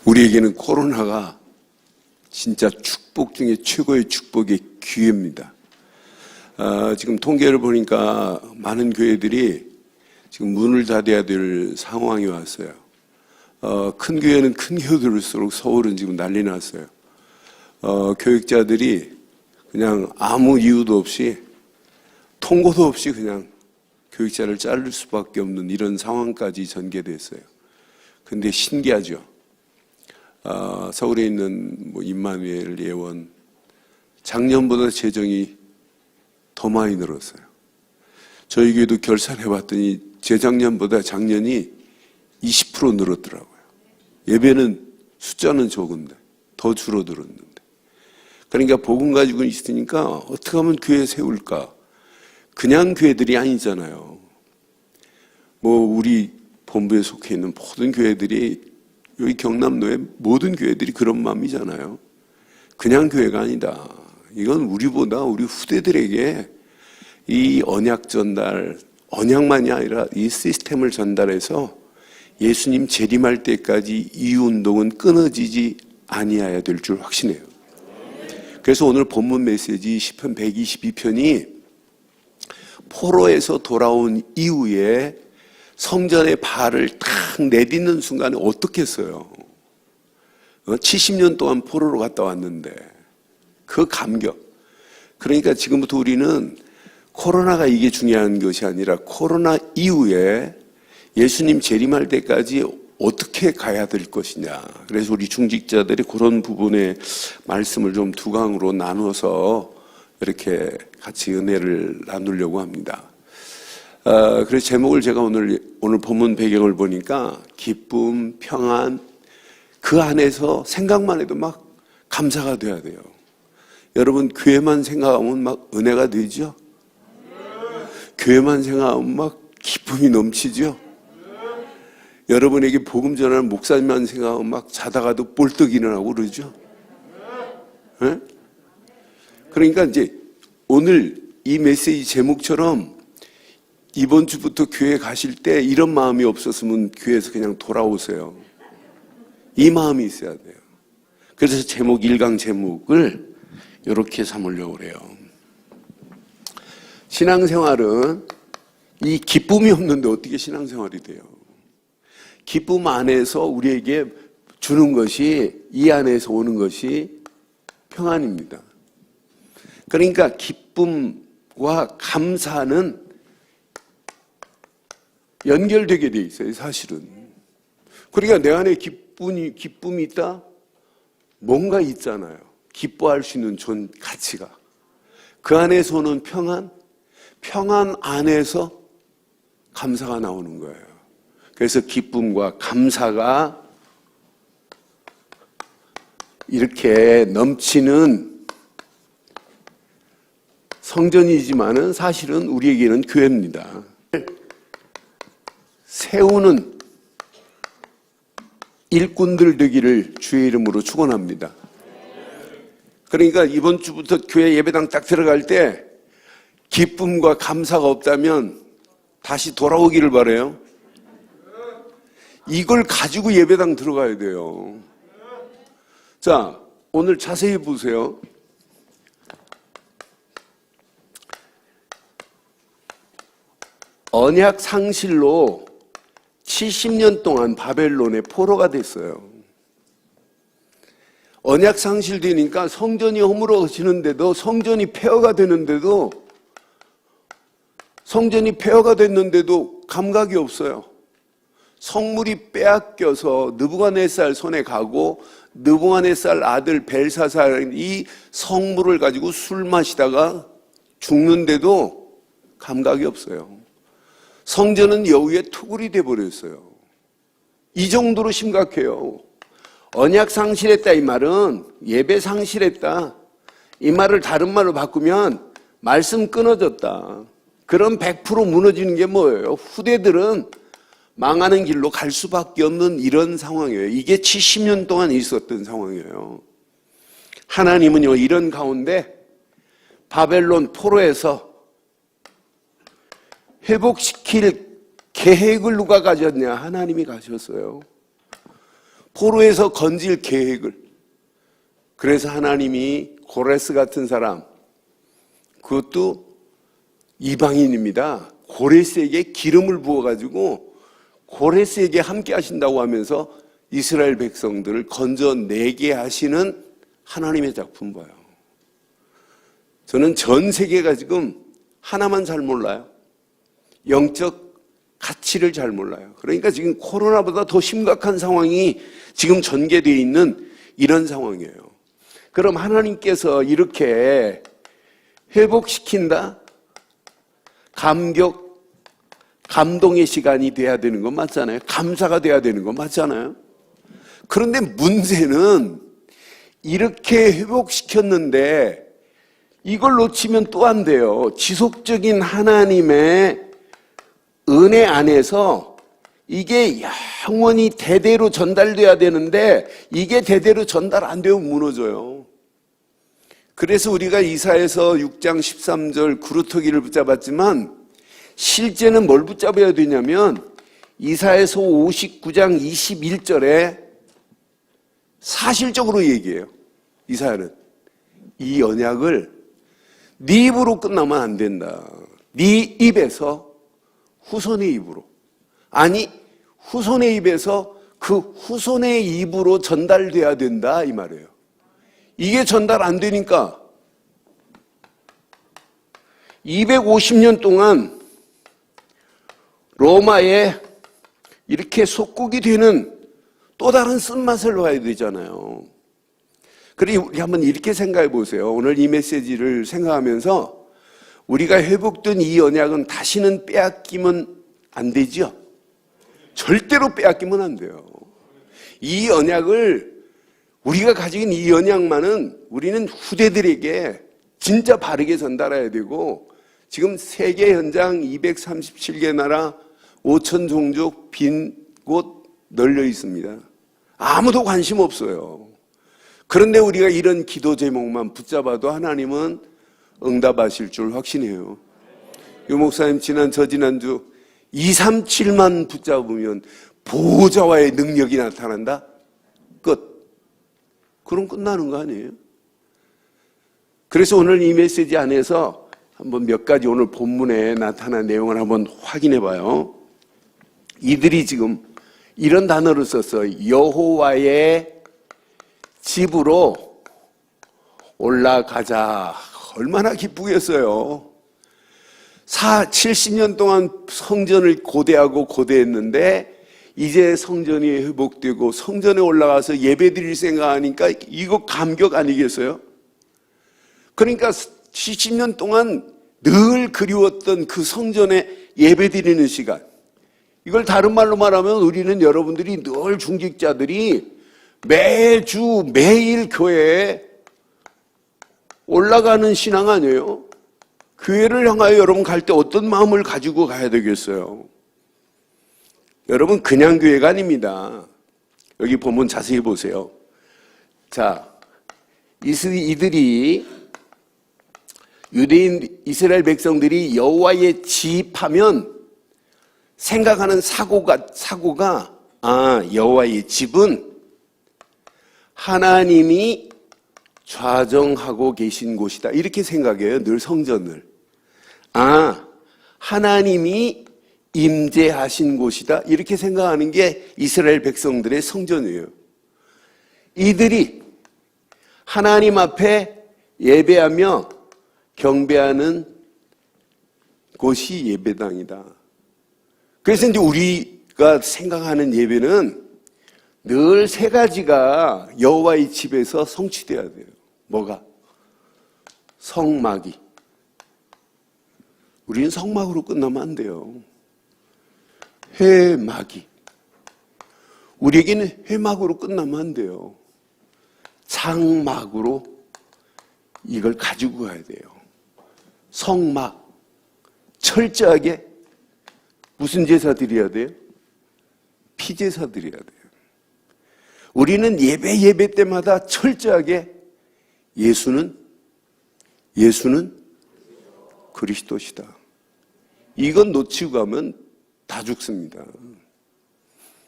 우리에게는 코로나가 진짜 축복 중에 최고의 축복의 기회입니다. 지금 통계를 보니까 많은 교회들이 지금 문을 닫아야 될 상황이 왔어요. 큰 교회는 큰 교회들일수록 서울은 지금 난리 났어요. 교육자들이 그냥 아무 이유도 없이 통고도 없이 그냥 교육자를 자를 수밖에 없는 이런 상황까지 전개됐어요. 근데 신기하죠. 서울에 있는 임마누엘 예원 작년보다 재정이 더 많이 늘었어요. 저희 교회도 결산해봤더니 재작년보다 작년이 20% 늘었더라고요. 예배는 숫자는 적은데 더 줄어들었는데. 그러니까 복음 가지고 있으니까 어떻게 하면 교회 세울까? 그냥 교회들이 아니잖아요. 우리 본부에 속해 있는 모든 교회들이 여기 경남도의 모든 교회들이 그런 마음이잖아요. 그냥 교회가 아니다. 이건 우리보다 우리 후대들에게 이 언약 전달, 언약만이 아니라 이 시스템을 전달해서 예수님 재림할 때까지 이 운동은 끊어지지 아니해야 될 줄 확신해요. 그래서 오늘 본문 메시지 시편 122편이 포로에서 돌아온 이후에 성전의 발을 탁 내딛는 순간에 어떻겠어요? 70년 동안 포로로 갔다 왔는데 그 감격. 그러니까 지금부터 우리는 코로나가 이게 중요한 것이 아니라 코로나 이후에 예수님 재림할 때까지 어떻게 가야 될 것이냐. 그래서 우리 중직자들이 그런 부분의 말씀을 좀 두 강으로 나누어서 이렇게 같이 은혜를 나누려고 합니다. 그래서 제목을 제가 오늘 본문 배경을 보니까 기쁨, 평안, 그 안에서 생각만 해도 막 감사가 돼야 돼요. 여러분 교회만 생각하면 막 은혜가 되죠? 교회만 생각하면 막 기쁨이 넘치죠? 여러분에게 복음 전하는 목사님만 생각하면 막 자다가도 볼떡 일어나고 그러죠? 네? 그러니까 이제 오늘 이 메시지 제목처럼 이번 주부터 교회 가실 때 이런 마음이 없었으면 교회에서 그냥 돌아오세요. 이 마음이 있어야 돼요. 그래서 1강 제목을 이렇게 삼으려고 그래요. 신앙생활은 이 기쁨이 없는데 어떻게 신앙생활이 돼요? 기쁨 안에서 우리에게 주는 것이, 이 안에서 오는 것이 평안입니다. 그러니까 기쁨과 감사는 연결되게 돼 있어요, 사실은. 그러니까 내 안에 기쁨이 있다? 뭔가 있잖아요. 기뻐할 수 있는 가치가. 그 안에서 오는 평안 안에서 감사가 나오는 거예요. 그래서 기쁨과 감사가 이렇게 넘치는 성전이지만은 사실은 우리에게는 교회입니다. 세우는 일꾼들 되기를 주의 이름으로 축원합니다. 그러니까 이번 주부터 교회 예배당 딱 들어갈 때 기쁨과 감사가 없다면 다시 돌아오기를 바라요. 이걸 가지고 예배당 들어가야 돼요. 자, 오늘 자세히 보세요. 언약 상실로 70년 동안 바벨론의 포로가 됐어요. 언약 상실되니까 성전이 허물어지는데도, 성전이 폐허가 됐는데도 감각이 없어요. 성물이 빼앗겨서 느부갓네살 손에 가고 느부갓네살 아들 벨사살이 성물을 가지고 술 마시다가 죽는데도 감각이 없어요. 성전은 여우의 투굴이 돼버렸어요. 이 정도로 심각해요. 언약 상실했다 이 말은 예배 상실했다. 이 말을 다른 말로 바꾸면 말씀 끊어졌다. 그럼 100% 무너지는 게 뭐예요? 후대들은 망하는 길로 갈 수밖에 없는 이런 상황이에요. 이게 70년 동안 있었던 상황이에요. 하나님은요, 이런 가운데 바벨론 포로에서 회복시킬 계획을 누가 가졌냐? 하나님이 가셨어요. 포로에서 건질 계획을. 그래서 하나님이 고레스 같은 사람, 그것도 이방인입니다. 고레스에게 기름을 부어가지고 고레스에게 함께 하신다고 하면서 이스라엘 백성들을 건져내게 하시는 하나님의 작품 봐요. 저는 전 세계가 지금 하나만 잘 몰라요. 영적 가치를 잘 몰라요. 그러니까 지금 코로나보다 더 심각한 상황이 지금 전개되어 있는 이런 상황이에요. 그럼 하나님께서 이렇게 회복시킨다? 감동의 시간이 돼야 되는 건 맞잖아요. 감사가 돼야 되는 건 맞잖아요. 그런데 문제는 이렇게 회복시켰는데 이걸 놓치면 또 안 돼요. 지속적인 하나님의 은혜 안에서 이게 영원히 대대로 전달돼야 되는데 이게 대대로 전달 안 되면 무너져요. 그래서 우리가 이사야서 6장 13절 구루터기를 붙잡았지만 실제는 뭘 붙잡아야 되냐면 이사야서 59장 21절에 사실적으로 얘기해요. 이사야는 이 언약을 네 입으로 끝나면 안 된다. 네 입에서 후손의 입으로, 아니 후손의 입에서 그 후손의 입으로 전달돼야 된다 이 말이에요. 이게 전달 안 되니까 250년 동안 로마에 이렇게 속국이 되는 또 다른 쓴맛을 봐야 되잖아요. 그래 우리 한번 이렇게 생각해 보세요. 오늘 이 메시지를 생각하면서 우리가 회복된 이 언약은 다시는 빼앗기면 안 되죠. 절대로 빼앗기면 안 돼요. 이 언약을 우리가 가지고 있는 이 언약만은 우리는 후대들에게 진짜 바르게 전달해야 되고 지금 세계 현장 237개 나라 5천 종족 빈 곳 널려 있습니다. 아무도 관심 없어요. 그런데 우리가 이런 기도 제목만 붙잡아도 하나님은 응답하실 줄 확신해요. 유 목사님 저지난주 237만 붙잡으면 보호자와의 능력이 나타난다? 끝. 그럼 끝나는 거 아니에요? 그래서 오늘 이 메시지 안에서 한번 몇 가지 오늘 본문에 나타난 내용을 한번 확인해 봐요. 이들이 지금 이런 단어를 썼어요. 여호와의 집으로 올라가자. 얼마나 기쁘겠어요. 70년 동안 성전을 고대했는데 이제 성전이 회복되고 성전에 올라가서 예배드릴 생각하니까 이거 감격 아니겠어요? 그러니까 70년 동안 늘 그리웠던 그 성전에 예배드리는 시간, 이걸 다른 말로 말하면 우리는 여러분들이 늘 중직자들이 매주 매일 교회에 올라가는 신앙 아니에요? 교회를 향하여 여러분 갈 때 어떤 마음을 가지고 가야 되겠어요? 여러분 그냥 교회가 아닙니다. 여기 보면 자세히 보세요. 자, 이들이 유대인 이스라엘 백성들이 여호와의 집 하면 생각하는 사고가 여호와의 집은 하나님이 좌정하고 계신 곳이다. 이렇게 생각해요. 늘 성전을. 하나님이 임재하신 곳이다. 이렇게 생각하는 게 이스라엘 백성들의 성전이에요. 이들이 하나님 앞에 예배하며 경배하는 곳이 예배당이다. 그래서 이제 우리가 생각하는 예배는 늘 세 가지가 여호와의 집에서 성취돼야 돼요. 뭐가? 성막이. 우리는 성막으로 끝나면 안 돼요. 회막이. 우리에게는 회막으로 끝나면 안 돼요. 장막으로 이걸 가지고 가야 돼요. 성막. 철저하게 무슨 제사 드려야 돼요? 피제사 드려야 돼요. 우리는 예배 때마다 철저하게 예수는 그리스도시다. 이건 놓치고 가면 다 죽습니다.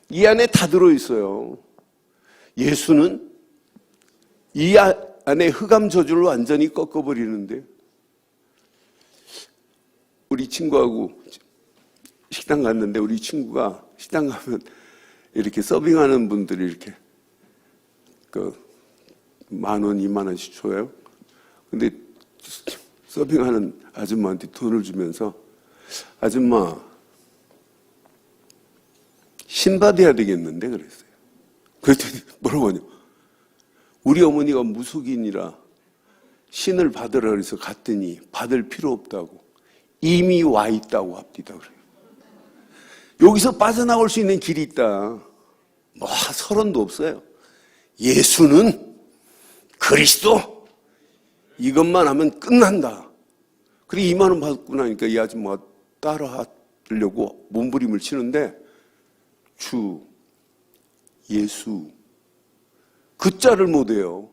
이 안에 다 들어있어요. 예수는 이 안에 흑암 저주를 완전히 꺾어버리는데, 우리 친구하고 식당 갔는데, 우리 친구가 식당 가면 이렇게 서빙하는 분들이 이렇게 $10,000, $20,000씩 줘요. 근데 서빙하는 아줌마한테 돈을 주면서, 아줌마 신 받아야 되겠는데 그랬어요. 그랬더니 뭐라고 하냐, 우리 어머니가 무속인이라 신을 받으라 그래서 갔더니 받을 필요 없다고, 이미 와 있다고 합디다 그래요. 여기서 빠져나올 수 있는 길이 있다. 뭐 서론도 없어요. 예수는 그리스도, 이것만 하면 끝난다. 그리고 20,000원 받고 나니까 이 아줌마가 따라 하려고 몸부림을 치는데, 주, 예수, 그 자를 못해요.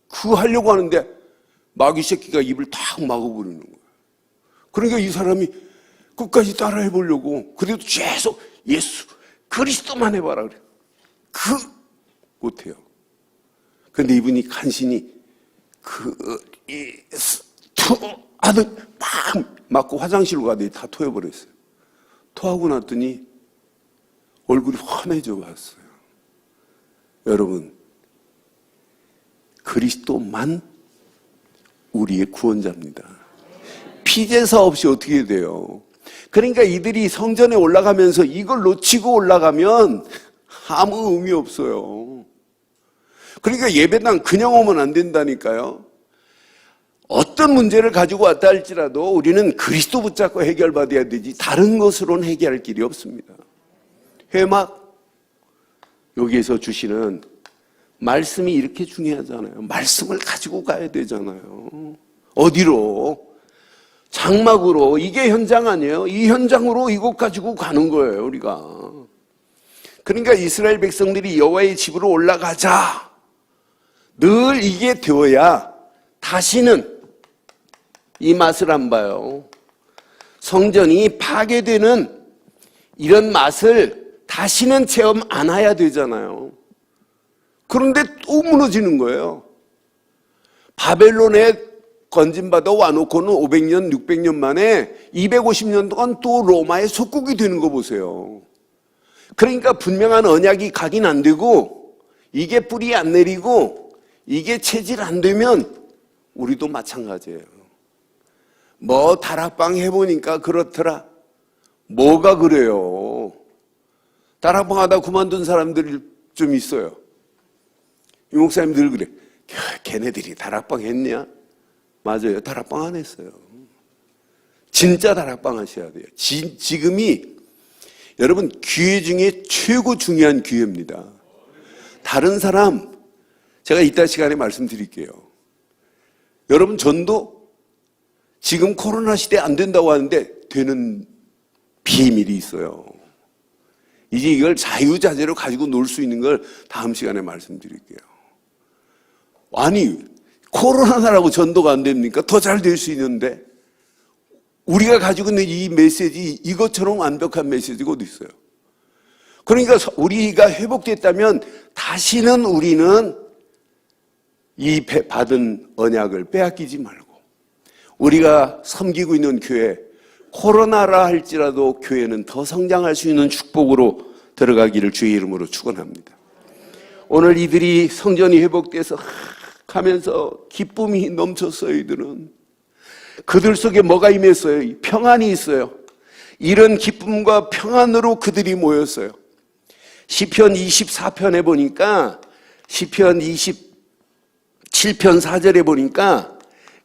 그 하려고 하는데 마귀 새끼가 입을 탁 막아버리는 거예요. 그러니까 이 사람이 끝까지 따라 해보려고, 그래도 계속 예수, 그리스도만 해봐라 그래요. 못해요. 그런데 이분이 간신히 그리스도 하더니 막 맞고 화장실로 가더니 다 토해버렸어요. 토하고 났더니 얼굴이 환해져 왔어요. 여러분, 그리스도만 우리의 구원자입니다. 피제사 없이 어떻게 돼요? 그러니까 이들이 성전에 올라가면서 이걸 놓치고 올라가면 아무 의미 없어요. 그러니까 예배당 그냥 오면 안 된다니까요. 어떤 문제를 가지고 왔다 할지라도 우리는 그리스도 붙잡고 해결받아야 되지, 다른 것으로는 해결할 길이 없습니다. 회막, 여기에서 주시는 말씀이 이렇게 중요하잖아요. 말씀을 가지고 가야 되잖아요. 어디로? 장막으로. 이게 현장 아니에요? 이 현장으로 이곳 가지고 가는 거예요, 우리가. 그러니까 이스라엘 백성들이 여호와의 집으로 올라가자, 늘 이게 되어야 다시는 이 맛을 안 봐요. 성전이 파괴되는 이런 맛을 다시는 체험 안 해야 되잖아요. 그런데 또 무너지는 거예요. 바벨론에 건진받아 와놓고는 500년, 600년 만에 250년 동안 또 로마의 속국이 되는 거 보세요. 그러니까 분명한 언약이 각인 안 되고, 이게 뿌리 안 내리고, 이게 체질 안 되면 우리도 마찬가지예요. 뭐 다락방 해보니까 그렇더라. 뭐가 그래요? 다락방 하다 그만둔 사람들이 좀 있어요. 이 목사님 늘 그래. 걔네들이 다락방 했냐? 맞아요. 다락방 안 했어요. 진짜 다락방 하셔야 돼요. 지금이 여러분 기회 중에 최고 중요한 기회입니다. 다른 사람, 제가 이따 시간에 말씀드릴게요. 여러분 전도 지금 코로나 시대 안 된다고 하는데 되는 비밀이 있어요. 이제 이걸 자유자재로 가지고 놀 수 있는 걸 다음 시간에 말씀드릴게요. 아니, 코로나라고 전도가 안 됩니까? 더 잘 될 수 있는데. 우리가 가지고 있는 이 메시지, 이것처럼 완벽한 메시지가 어디 있어요? 그러니까 우리가 회복됐다면 다시는 우리는 이 받은 언약을 빼앗기지 말고, 우리가 섬기고 있는 교회, 코로나라 할지라도 교회는 더 성장할 수 있는 축복으로 들어가기를 주의 이름으로 축원합니다. 오늘 이들이 성전이 회복돼서 하면서 기쁨이 넘쳤어요. 이들은 그들 속에 뭐가 임했어요? 평안이 있어요. 이런 기쁨과 평안으로 그들이 모였어요. 시편 24편에 보니까, 시편 27편 4절에 보니까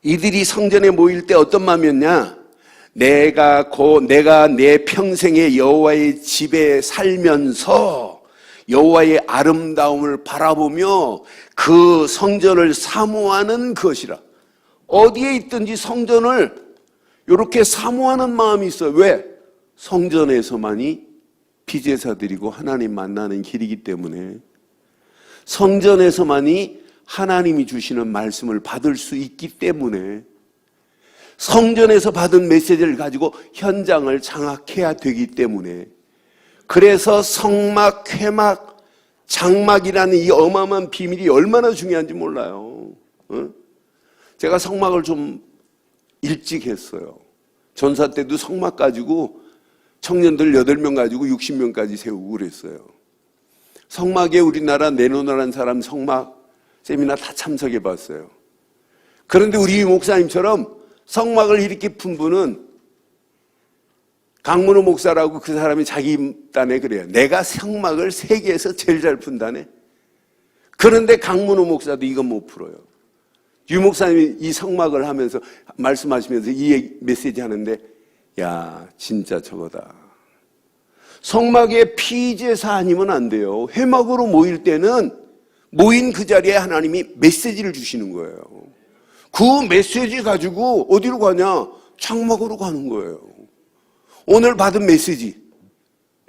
이들이 성전에 모일 때 어떤 마음이었냐? 내가 내 평생에 여호와의 집에 살면서 여호와의 아름다움을 바라보며 그 성전을 사모하는 것이라. 어디에 있든지 성전을 이렇게 사모하는 마음이 있어요. 왜? 성전에서만이 피제사 드리고 하나님 만나는 길이기 때문에, 성전에서만이 하나님이 주시는 말씀을 받을 수 있기 때문에, 성전에서 받은 메시지를 가지고 현장을 장악해야 되기 때문에, 그래서 성막, 회막, 장막이라는 이 어마어마한 비밀이 얼마나 중요한지 몰라요. 제가 성막을 좀 일찍 했어요. 전사 때도 성막 가지고 청년들 8명 가지고 60명까지 세우고 그랬어요. 성막에 우리나라 내놓으라는 사람 성막 세미나 다 참석해 봤어요. 그런데 우리 목사님처럼 성막을 이렇게 푼 분은 강문호 목사라고, 그 사람이 자기 딴에 그래요. 내가 성막을 세계에서 제일 잘 푼다네. 그런데 강문호 목사도 이건 못 풀어요. 유 목사님이 이 성막을 하면서 말씀하시면서 이 메시지 하는데, 야, 진짜 저거다. 성막에 피제사 아니면 안 돼요. 회막으로 모일 때는 모인 그 자리에 하나님이 메시지를 주시는 거예요. 그 메시지 가지고 어디로 가냐? 장막으로 가는 거예요. 오늘 받은 메시지,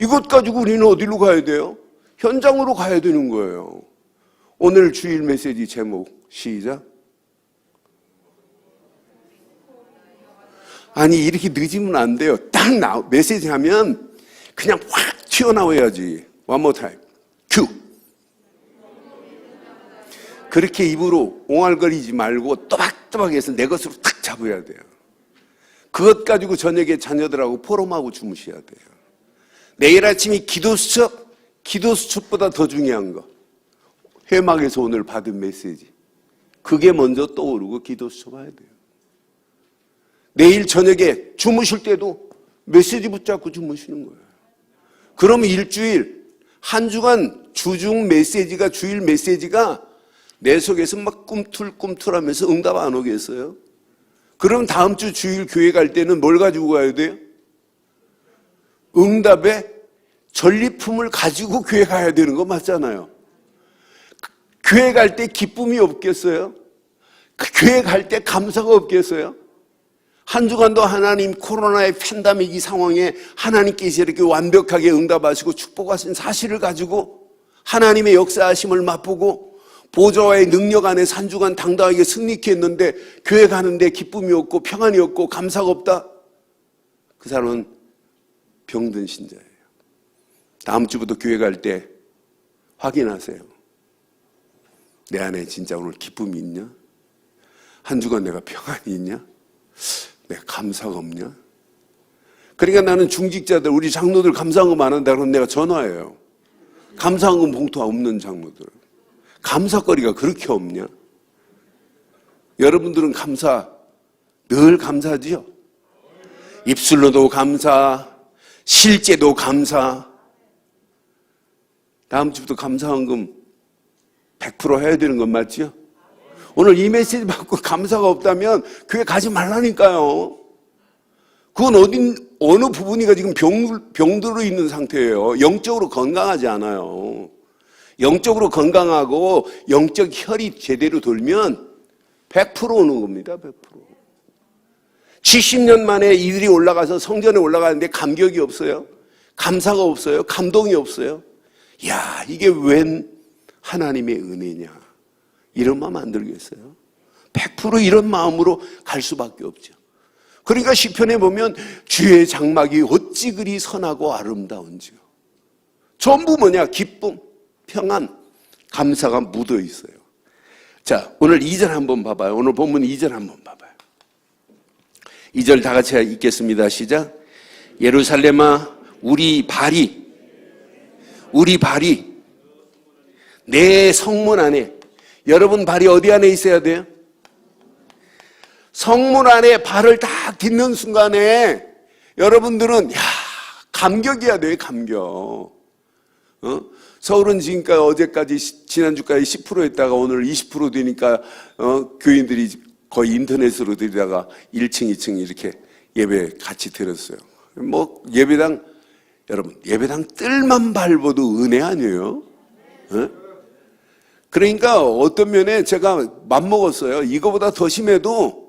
이것 가지고 우리는 어디로 가야 돼요? 현장으로 가야 되는 거예요. 오늘 주일 메시지 제목 시작. 아니, 이렇게 늦으면 안 돼요. 딱 메시지 하면 그냥 확 튀어나와야지. One more time. 큐. 그렇게 입으로 옹알거리지 말고 또박또박해서 내 것으로 탁 잡아야 돼요. 그것 가지고 저녁에 자녀들하고 포럼하고 주무셔야 돼요. 내일 아침이 기도 수첩보다 더 중요한 거. 회막에서 오늘 받은 메시지. 그게 먼저 떠오르고 기도 수첩 해야 돼요. 내일 저녁에 주무실 때도 메시지 붙잡고 주무시는 거예요. 그러면 일주일, 한 주간 주중 메시지가, 주일 메시지가 내 속에서 막 꿈틀꿈틀하면서 응답 안 오겠어요? 그럼 다음 주 주일 교회 갈 때는 뭘 가지고 가야 돼요? 응답의 전리품을 가지고 교회 가야 되는 거 맞잖아요. 교회 갈 때 기쁨이 없겠어요? 교회 갈 때 감사가 없겠어요? 한 주간도 하나님 코로나의 팬데믹 이 상황에 하나님께서 이렇게 완벽하게 응답하시고 축복하신 사실을 가지고 하나님의 역사하심을 맛보고 보좌와의 능력 안에서 한 주간 당당하게 승리케 했는데 교회 가는데 기쁨이 없고 평안이 없고 감사가 없다? 그 사람은 병든 신자예요. 다음 주부터 교회 갈 때 확인하세요. 내 안에 진짜 오늘 기쁨이 있냐? 한 주간 내가 평안이 있냐? 내가 감사가 없냐? 그러니까 나는 중직자들, 우리 장로들 감사한 거 많은데 그럼 내가 전화해요. 감사한 건 봉투 없는 장로들. 감사거리가 그렇게 없냐? 여러분들은 감사, 늘 감사지요? 입술로도 감사, 실제도 감사. 다음 주부터 감사헌금 100% 해야 되는 건 맞지요? 오늘 이 메시지 받고 감사가 없다면 교회 가지 말라니까요. 그건 어느 부분이가 지금 병들어 있는 상태예요. 영적으로 건강하지 않아요. 영적으로 건강하고 영적 혈이 제대로 돌면 100% 오는 겁니다. 100%. 70년 만에 이들이 올라가서 성전에 올라가는데 감격이 없어요? 감사가 없어요? 감동이 없어요? 야, 이게 웬 하나님의 은혜냐? 이런 마음 안 들겠어요? 100% 이런 마음으로 갈 수밖에 없죠. 그러니까 시편에 보면 주의 장막이 어찌 그리 선하고 아름다운지요. 전부 뭐냐? 기쁨, 평안, 감사가 묻어 있어요. 자, 오늘 2절 한번 봐봐요. 오늘 본문 2절 한번 봐봐요. 2절 다 같이 읽겠습니다. 시작. 예루살렘아, 우리 발이 내 성문 안에, 여러분 발이 어디 안에 있어야 돼요? 성문 안에 발을 딱 딛는 순간에 여러분들은 감격이야 돼요. 감격. 서울은 지금까지 어제까지 지난주까지 10% 했다가 오늘 20% 되니까 교인들이 거의 인터넷으로 들다가 1층 2층 이렇게 예배 같이 드렸어요. 뭐 예배당, 여러분 예배당 뜰만 밟아도 은혜 아니에요? 그러니까 어떤 면에 제가 맘먹었어요. 이거보다 더 심해도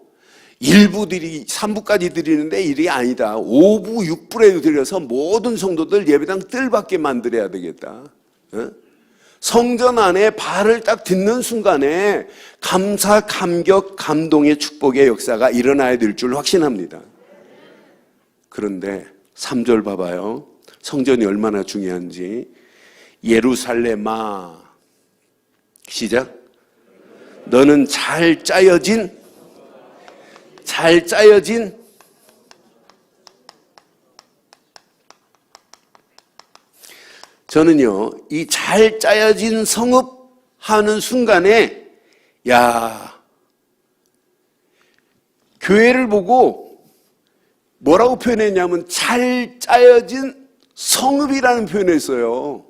1부들이 3부까지 드리는데 일이 아니다. 5부, 6부에 드려서 모든 성도들 예배당 뜰밖에 만들어야 되겠다. 성전 안에 발을 딱 딛는 순간에 감사, 감격, 감동의 축복의 역사가 일어나야 될 줄 확신합니다. 그런데 3절 봐봐요. 성전이 얼마나 중요한지. 예루살렘아, 시작. 너는 잘 짜여진 저는요, 이 잘 짜여진 성읍 하는 순간에, 야, 교회를 보고 뭐라고 표현했냐면 잘 짜여진 성읍이라는 표현을 했어요.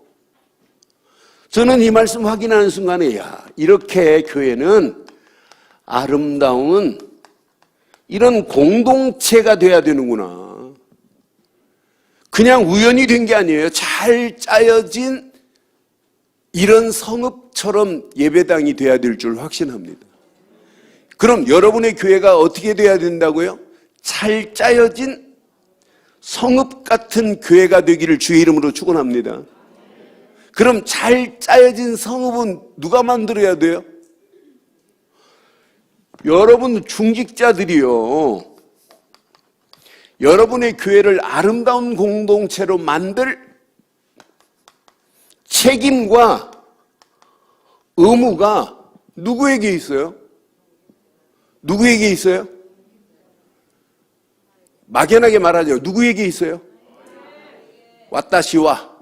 저는 이 말씀 확인하는 순간에, 야, 이렇게 교회는 아름다운 이런 공동체가 돼야 되는구나. 그냥 우연히 된 게 아니에요. 잘 짜여진 이런 성읍처럼 예배당이 돼야 될 줄 확신합니다. 그럼 여러분의 교회가 어떻게 돼야 된다고요? 잘 짜여진 성읍 같은 교회가 되기를 주의 이름으로 축원합니다. 그럼 잘 짜여진 성읍은 누가 만들어야 돼요? 여러분 중직자들이요. 여러분의 교회를 아름다운 공동체로 만들 책임과 의무가 누구에게 있어요? 누구에게 있어요? 막연하게 말하죠. 누구에게 있어요? 와타시와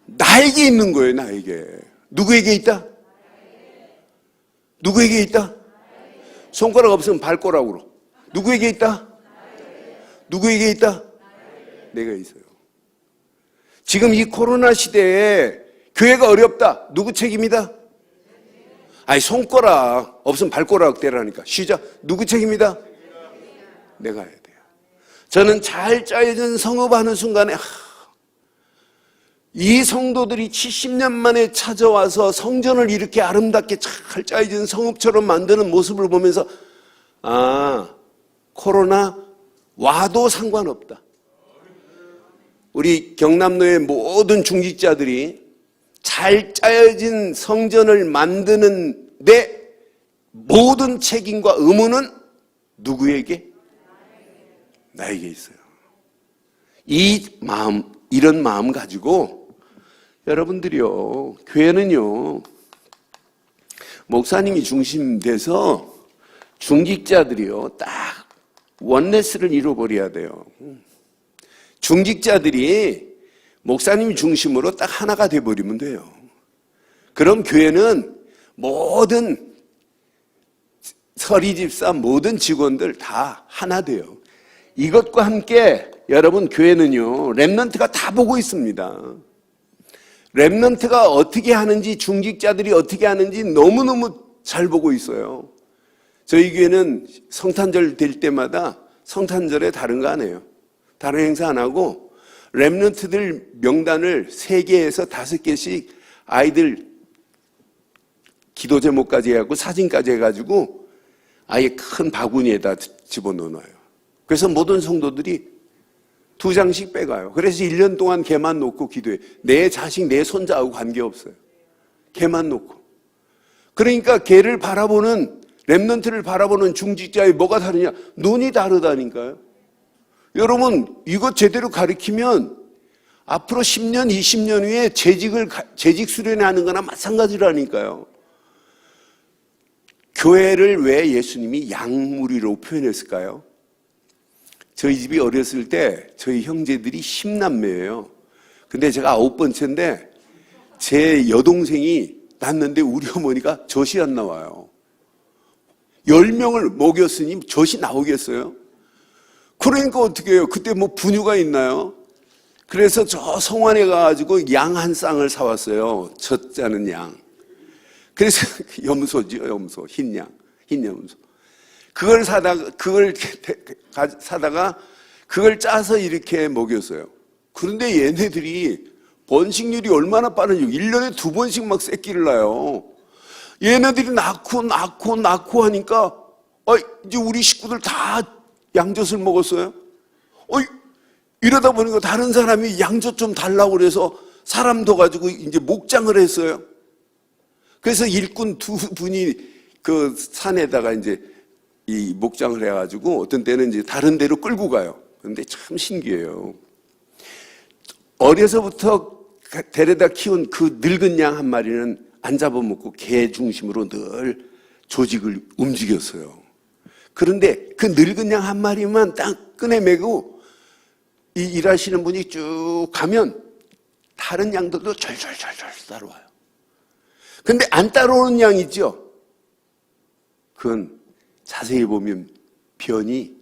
나에게 있는 거예요. 나에게. 누구에게 있다? 누구에게 있다? 손가락 없으면 발가락으로. 누구에게 있다? 누구에게 있다? 내가 있어요. 지금 이 코로나 시대에 교회가 어렵다. 누구 책임이다? 아니, 손가락 없으면 발가락 대라니까. 시작. 누구 책임이다? 내가 해야 돼요. 저는 잘 짜여진 성읍하는 순간에 이 성도들이 70년 만에 찾아와서 성전을 이렇게 아름답게 잘 짜여진 성읍처럼 만드는 모습을 보면서 코로나 와도 상관없다. 우리 경남로의 모든 중직자들이 잘 짜여진 성전을 만드는 데 모든 책임과 의무는 누구에게? 나에게 있어요. 이 마음, 이런 마음 가지고 여러분들이요, 교회는요, 목사님이 중심돼서 중직자들이요, 딱 원네스를 이루어버려야 돼요. 중직자들이 목사님 중심으로 딱 하나가 돼버리면 돼요. 그럼 교회는 모든 서리집사 모든 직원들 다 하나 돼요. 이것과 함께 여러분 교회는요, 렘넌트가 다 보고 있습니다. 렘넌트가 어떻게 하는지, 중직자들이 어떻게 하는지 너무너무 잘 보고 있어요. 저희 교회는 성탄절 될 때마다 성탄절에 다른 거 안 해요. 다른 행사 안 하고 렘넌트들 명단을 3개에서 5개씩 아이들 기도 제목까지 해갖고 사진까지 해가지고 아예 큰 바구니에다 집어넣어놔요. 그래서 모든 성도들이 2장씩 빼가요. 그래서 1년 동안 걔만 놓고 기도해. 내 자식, 내 손자하고 관계없어요. 걔만 놓고. 그러니까 걔를 바라보는, 렘넌트를 바라보는 중직자의 뭐가 다르냐? 눈이 다르다니까요. 여러분, 이거 제대로 가르치면 앞으로 10년, 20년 후에 재직 수련하는 거나 마찬가지라니까요. 교회를 왜 예수님이 양무리로 표현했을까요? 저희 집이 어렸을 때 저희 형제들이 10남매예요. 근데 제가 9번째인데 제 여동생이 낳는데 우리 어머니가 젖이 안 나와요. 10명을 먹였으니 젖이 나오겠어요? 그러니까 어떻게 해요? 그때 뭐 분유가 있나요? 그래서 저 성안에 가가지고 양 한 쌍을 사왔어요. 젖 짜는 양. 그래서 염소죠, 염소. 흰 염소. 그걸 사다가 그걸 짜서 이렇게 먹였어요. 그런데 얘네들이 번식률이 얼마나 빠른지 1년에 2번씩 막 새끼를 낳아요. 얘네들이 낳고 하니까 이제 우리 식구들 다 양젖을 먹었어요. 이러다 보니까 다른 사람이 양젖 좀 달라고 그래서 사람 더 가지고 이제 목장을 했어요. 그래서 일꾼 두 분이 그 산에다가 이제 이 목장을 해가지고 어떤 때는 이제 다른 데로 끌고 가요. 그런데 참 신기해요. 어려서부터 데려다 키운 그 늙은 양 한 마리는 안 잡아먹고 개 중심으로 늘 조직을 움직였어요. 그런데 그 늙은 양 한 마리만 딱 꺼내매고 이 일하시는 분이 쭉 가면 다른 양들도 절절절절 따라와요. 근데 안 따라오는 양 있죠? 그건 자세히 보면 변이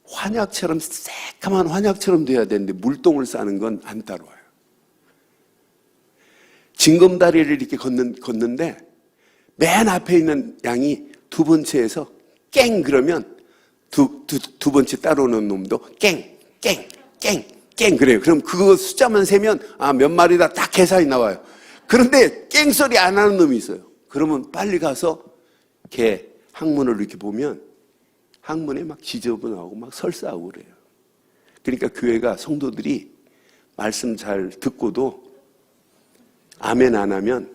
환약처럼 새까만 환약처럼 돼야 되는데 물똥을 싸는 건 안 따라와요. 징검다리를 이렇게 걷는데 맨 앞에 있는 양이 두 번째에서 깽 그러면 두 번째 따라오는 놈도 깽 그래요. 그럼 그거 숫자만 세면 몇 마리다 딱 계산이 나와요. 그런데 깽 소리 안 하는 놈이 있어요. 그러면 빨리 가서 걔 항문을 이렇게 보면 항문에 막 지저분하고 막 설사하고 그래요. 그러니까 교회가 성도들이 말씀 잘 듣고도 아멘 안 하면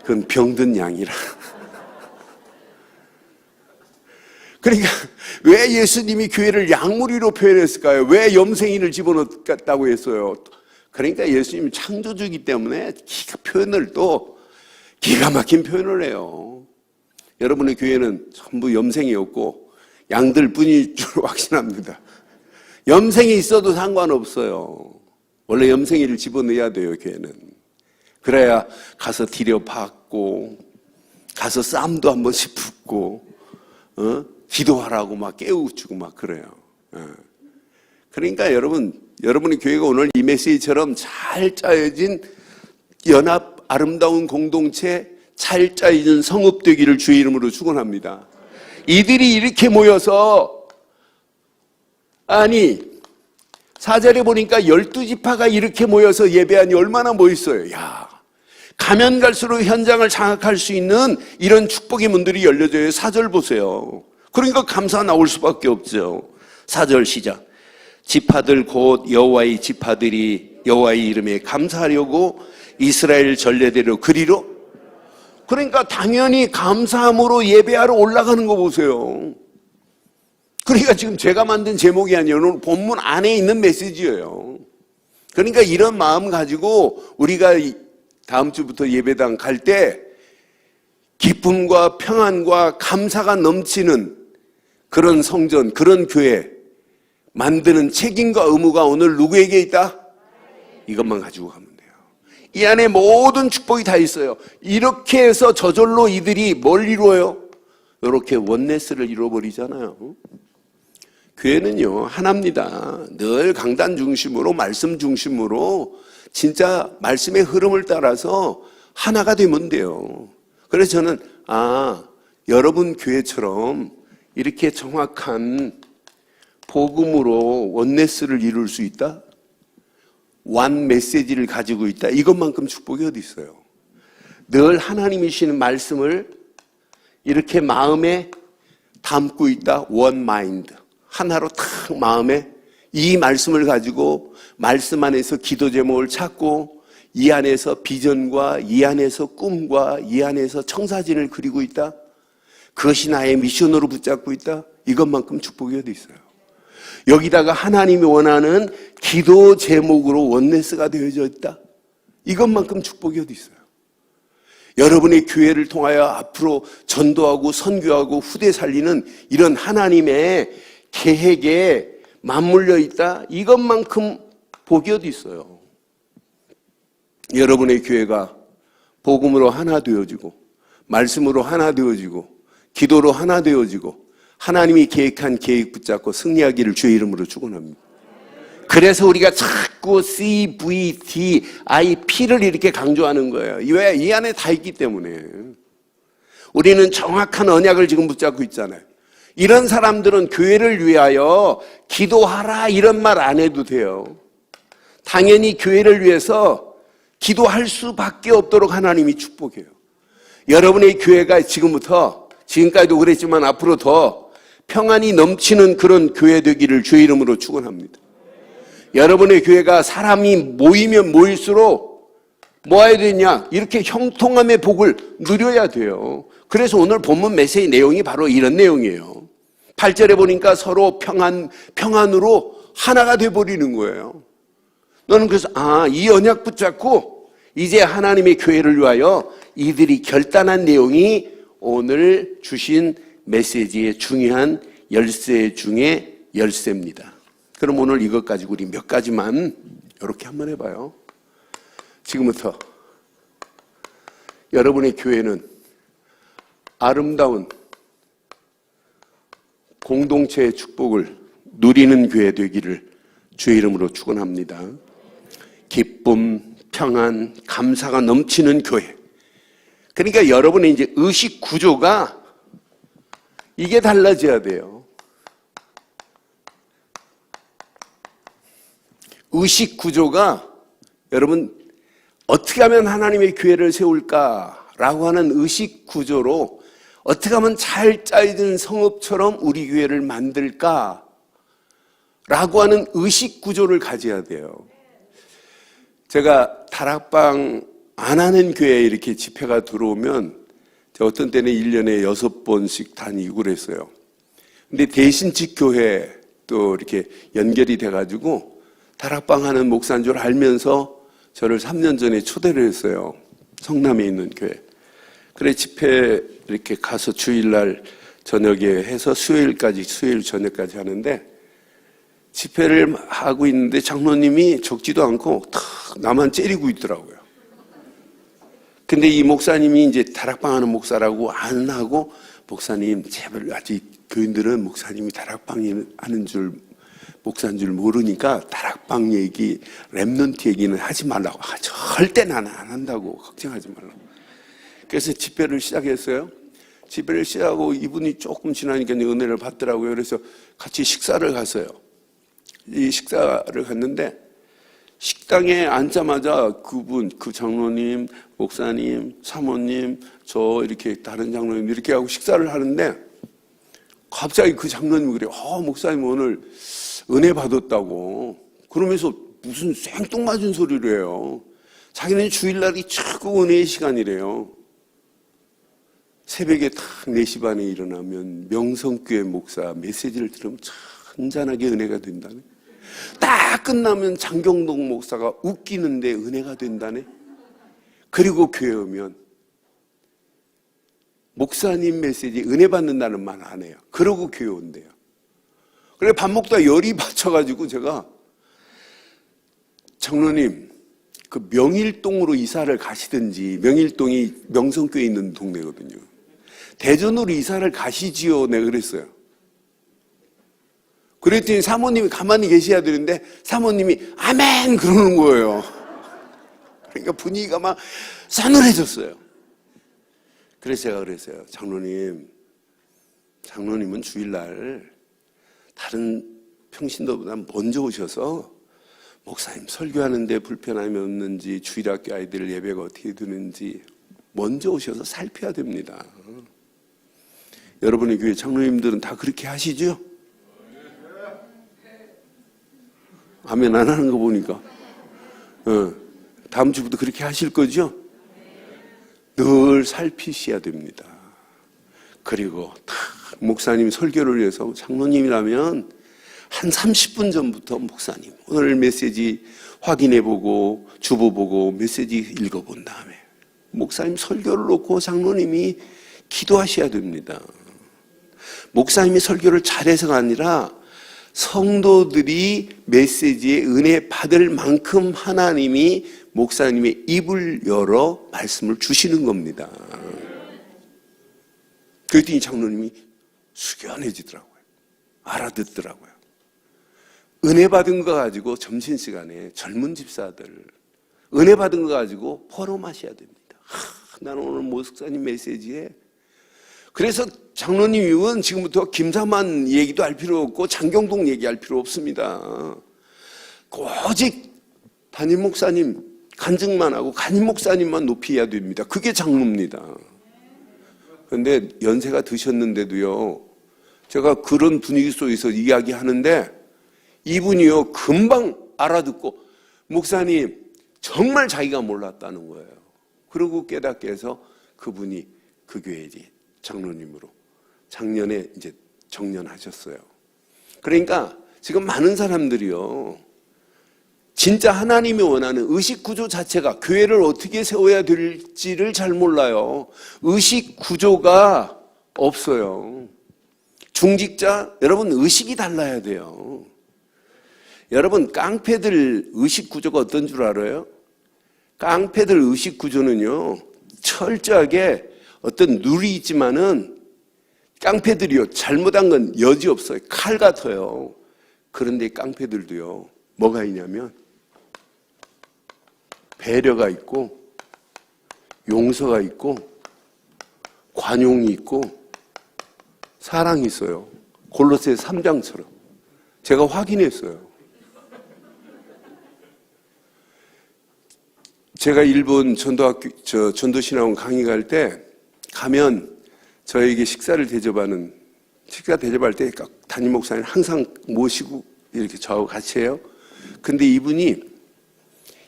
그건 병든 양이라. 그러니까 왜 예수님이 교회를 양무리로 표현했을까요? 왜 염생이를 집어넣었다고 했어요? 그러니까 예수님 창조주이기 때문에 표현을 또 기가 막힌 표현을 해요. 여러분의 교회는 전부 염생이었고 양들 뿐일 줄 확신합니다. 염생이 있어도 상관없어요. 원래 염생이를 집어넣어야 돼요, 교회는. 그래야 가서 디려받고 가서 쌈도 한 번씩 붓고 기도하라고 막 깨우치고 막 그래요. 그러니까 여러분의 교회가 오늘 이 메시지처럼 잘 짜여진 연합 아름다운 공동체 잘 짜여진 성읍 되기를 주의 이름으로 축원합니다. 이들이 이렇게 모여서 4절에 보니까 12지파가 이렇게 모여서 예배하니 얼마나 멋있어요. 야, 가면 갈수록 현장을 장악할 수 있는 이런 축복의 문들이 열려져요. 4절 보세요. 그러니까 감사가 나올 수밖에 없죠. 4절 시작. 지파들 곧 여호와의 지파들이 여호와의 이름에 감사하려고 이스라엘 전례대로 그리로. 그러니까 당연히 감사함으로 예배하러 올라가는 거 보세요. 그러니까 지금 제가 만든 제목이 아니에요. 오늘 본문 안에 있는 메시지예요. 그러니까 이런 마음 가지고 우리가 다음 주부터 예배당 갈 때 기쁨과 평안과 감사가 넘치는 그런 성전, 그런 교회 만드는 책임과 의무가 오늘 누구에게 있다? 이것만 가지고 가면 돼요. 이 안에 모든 축복이 다 있어요. 이렇게 해서 저절로 이들이 뭘 이루어요? 이렇게 원네스를 이루어버리잖아요. 교회는요, 하나입니다. 늘 강단 중심으로, 말씀 중심으로 진짜 말씀의 흐름을 따라서 하나가 되면 돼요. 그래서 저는 여러분 교회처럼 이렇게 정확한 복음으로 원네스를 이룰 수 있다? 완 메시지를 가지고 있다? 이것만큼 축복이 어디 있어요? 늘 하나님이시는 말씀을 이렇게 마음에 담고 있다? 원 마인드. 하나로 탁 마음에 이 말씀을 가지고 말씀 안에서 기도 제목을 찾고 이 안에서 비전과 이 안에서 꿈과 이 안에서 청사진을 그리고 있다? 그것이 나의 미션으로 붙잡고 있다? 이것만큼 축복이 어디 있어요? 여기다가 하나님이 원하는 기도 제목으로 원네스가 되어져 있다? 이것만큼 축복이 어디 있어요? 여러분의 교회를 통하여 앞으로 전도하고 선교하고 후대 살리는 이런 하나님의 계획에 맞물려 있다? 이것만큼 복이 어디 있어요? 여러분의 교회가 복음으로 하나 되어지고 말씀으로 하나 되어지고 기도로 하나 되어지고 하나님이 계획한 계획 붙잡고 승리하기를 주의 이름으로 축원합니다. 그래서 우리가 자꾸 CVDIP를 이렇게 강조하는 거예요. 왜? 이 안에 다 있기 때문에. 우리는 정확한 언약을 지금 붙잡고 있잖아요. 이런 사람들은 교회를 위하여 기도하라 이런 말 안 해도 돼요. 당연히 교회를 위해서 기도할 수밖에 없도록 하나님이 축복해요. 여러분의 교회가 지금까지도 그랬지만 앞으로 더 평안이 넘치는 그런 교회 되기를 주의 이름으로 축원합니다. 여러분의 교회가 사람이 모이면 모일수록 뭐 해야 되냐? 이렇게 형통함의 복을 누려야 돼요. 그래서 오늘 본문 메시지 내용이 바로 이런 내용이에요. 8절에 보니까 서로 평안으로 하나가 돼버리는 거예요. 너는 그래서 이 언약 붙잡고 이제 하나님의 교회를 위하여 이들이 결단한 내용이 오늘 주신 메시지의 중요한 열쇠 중에 열쇠입니다. 그럼 오늘 이것 가지고 우리 몇 가지만 이렇게 한번 해봐요. 지금부터 여러분의 교회는 아름다운 공동체의 축복을 누리는 교회 되기를 주의 이름으로 축원합니다. 기쁨, 평안, 감사가 넘치는 교회. 그러니까 여러분의 이제 의식 구조가 이게 달라져야 돼요. 의식 구조가 여러분 어떻게 하면 하나님의 교회를 세울까라고 하는 의식 구조로 어떻게 하면 잘 짜여진 성읍처럼 우리 교회를 만들까라고 하는 의식 구조를 가져야 돼요. 제가 다락방 안 하는 교회에 이렇게 집회가 들어오면 제가 어떤 때는 1년에 6번씩 다니고 그랬어요. 근데 대신직 교회 또 이렇게 연결이 돼가지고 다락방 하는 목사인 줄 알면서 저를 3년 전에 초대를 했어요. 성남에 있는 교회. 그래 집회 이렇게 가서 주일날 저녁에 해서 수요일 저녁까지 하는데 집회를 하고 있는데 장로님이 적지도 않고 탁 나만 째리고 있더라고요. 근데 이 목사님이 이제 다락방 하는 목사라고 안 하고 목사님 제발 아직 교인들은 목사님이 다락방 하는 줄 목사인 줄 모르니까 다락방 얘기, 랩넌트 얘기는 하지 말라고. 절대 나는 안 한다고. 걱정하지 말라고. 그래서 집회를 시작했어요. 집회를 시작하고 이분이 조금 지나니까 은혜를 받더라고요. 그래서 같이 식사를 갔어요. 이 식사를 갔는데 식당에 앉자마자 그 장로님, 목사님, 사모님, 저 이렇게 다른 장로님 이렇게 하고 식사를 하는데 갑자기 그 장로님이 그래요. 목사님 오늘 은혜 받았다고. 그러면서 무슨 생뚱맞은 소리를 해요. 자기는 주일날이 최고 은혜의 시간이래요. 새벽에 딱 4시 반에 일어나면 명성교회 목사 메시지를 들으면 잔잔하게 은혜가 된다네. 딱 끝나면 장경동 목사가 웃기는데 은혜가 된다네. 그리고 교회 오면 목사님 메시지 은혜 받는다는 말 안 해요. 그러고 교회 온대요. 그래 밥 먹다 열이 받쳐가지고 제가 장로님 그 명일동으로 이사를 가시든지 명일동이 명성교회 있는 동네거든요. 대전으로 이사를 가시지요. 내가 그랬어요. 그랬더니 사모님이 가만히 계셔야 되는데 사모님이 아멘 그러는 거예요. 그러니까 분위기가 막 싸늘해졌어요. 그래서 제가 그랬어요. 장로님은 주일날 다른 평신도보다 먼저 오셔서 목사님 설교하는데 불편함이 없는지 주일학교 아이들 예배가 어떻게 드는지 먼저 오셔서 살펴야 됩니다. 여러분의 교회 장로님들은 다 그렇게 하시죠? 아멘 안 하는 거 보니까 다음 주부터 그렇게 하실 거죠? 늘 살피셔야 됩니다. 그리고 다 목사님 설교를 위해서 장로님이라면 한 30분 전부터 목사님 오늘 메시지 확인해보고 주보보고 메시지 읽어본 다음에 목사님 설교를 놓고 장로님이 기도하셔야 됩니다. 목사님이 설교를 잘해서가 아니라 성도들이 메시지에 은혜 받을 만큼 하나님이 목사님의 입을 열어 말씀을 주시는 겁니다. 그랬더니 장로님이 숙연해지더라고요. 알아듣더라고요. 은혜 받은 거 가지고 점심시간에 젊은 집사들 은혜 받은 거 가지고 포럼하셔야 됩니다. 나는 오늘 목사님 메시지에 그래서 장로님은 지금부터 김사만 얘기도 할 필요 없고 장경동 얘기할 필요 없습니다. 오직 담임 목사님 간증만 하고 담임 목사님만 높여야 됩니다. 그게 장로입니다. 그런데 연세가 드셨는데도요. 제가 그런 분위기 속에서 이야기하는데 이분이요 금방 알아듣고 목사님 정말 자기가 몰랐다는 거예요. 그리고 깨닫게 해서 그분이 그 교회의 장로님으로 작년에 이제 정년하셨어요. 그러니까 지금 많은 사람들이요, 진짜 하나님이 원하는 의식 구조 자체가 교회를 어떻게 세워야 될지를 잘 몰라요. 의식 구조가 없어요. 중직자, 여러분 의식이 달라야 돼요. 여러분 깡패들 의식 구조가 어떤 줄 알아요? 깡패들 의식 구조는요, 철저하게 어떤 룰이 있지만은 깡패들이요, 잘못한 건 여지없어요. 칼 같아요. 그런데 깡패들도요, 뭐가 있냐면 배려가 있고 용서가 있고 관용이 있고 사랑이 있어요. 골로새 3장처럼. 제가 확인했어요. 제가 일본 전도학교, 전도신학원 강의 갈 때 가면 저에게 식사 대접할 때 담임 목사님 항상 모시고 이렇게 저하고 같이 해요. 근데 이분이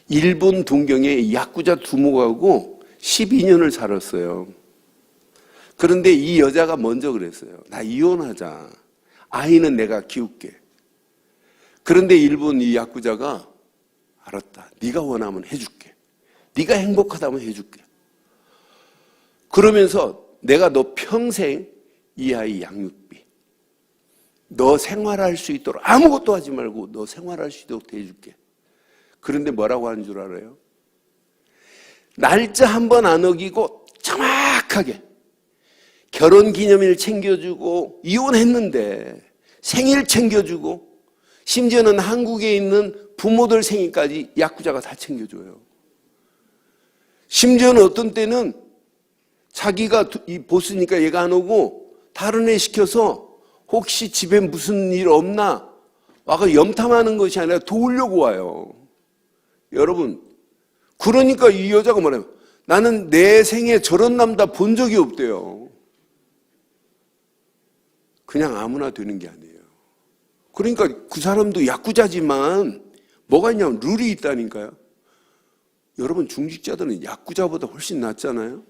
일본 동경에 야쿠자 두목하고 12년을 살았어요. 그런데 이 여자가 먼저 그랬어요. 나 이혼하자. 아이는 내가 키울게. 그런데 일본 이 야쿠자가 알았다. 네가 원하면 해줄게. 네가 행복하다면 해줄게. 그러면서 내가 너 평생 이 아이 양육비, 너 생활할 수 있도록 아무것도 하지 말고 너 생활할 수 있도록 대해줄게. 그런데 뭐라고 하는 줄 알아요? 날짜 한 번 안 어기고 정확하게 결혼기념일 챙겨주고, 이혼했는데 생일 챙겨주고, 심지어는 한국에 있는 부모들 생일까지 야쿠자가 다 챙겨줘요. 심지어는 어떤 때는 자기가 이 보스니까 얘가 안 오고 다른 애 시켜서 혹시 집에 무슨 일 없나 와서 염탐하는 것이 아니라 도우려고 와요. 여러분, 그러니까 이 여자가 뭐냐면 나는 내 생에 저런 남자 본 적이 없대요. 그냥 아무나 되는 게 아니에요. 그러니까 그 사람도 야쿠자지만 뭐가 있냐면 룰이 있다니까요. 여러분 중직자들은 야쿠자보다 훨씬 낫잖아요.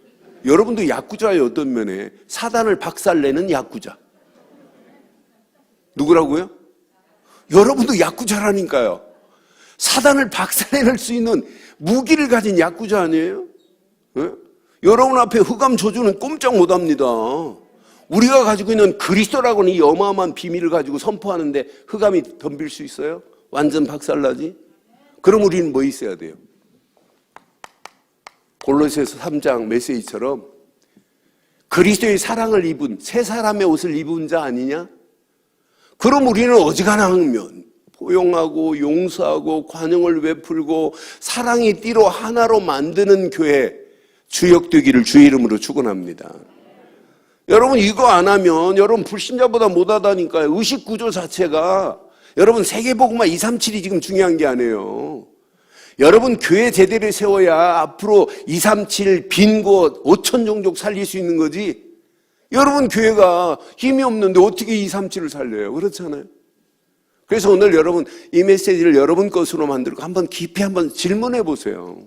여러분도 야쿠자의 어떤 면에 사단을 박살내는 야쿠자. 누구라고요? 여러분도 야쿠자라니까요. 사단을 박살낼 수 있는 무기를 가진 야쿠자 아니에요? 네? 여러분 앞에 흑암 저주는 꼼짝 못합니다. 우리가 가지고 있는 그리스도라고는 이 어마어마한 비밀을 가지고 선포하는데 흑암이 덤빌 수 있어요? 완전 박살나지? 그럼 우리는 뭐 있어야 돼요? 골로새서 3장 메시지처럼 그리스도의 사랑을 입은 새 사람의 옷을 입은 자 아니냐? 그럼 우리는 어지간하면 포용하고 용서하고 관용을 베풀고 사랑의 띠로 하나로 만드는 교회 주역되기를 주의 이름으로 축원합니다. 여러분 이거 안 하면 여러분 불신자보다 못하다니까요. 의식구조 자체가 여러분 세계복음화 237이 지금 중요한 게 아니에요. 여러분 교회 제대로 세워야 앞으로 237 빈 곳 5천 종족 살릴 수 있는 거지. 여러분 교회가 힘이 없는데 어떻게 237을 살려요? 그렇잖아요. 그래서 오늘 여러분 이 메시지를 여러분 것으로 만들고 한번 깊이 한번 질문해 보세요.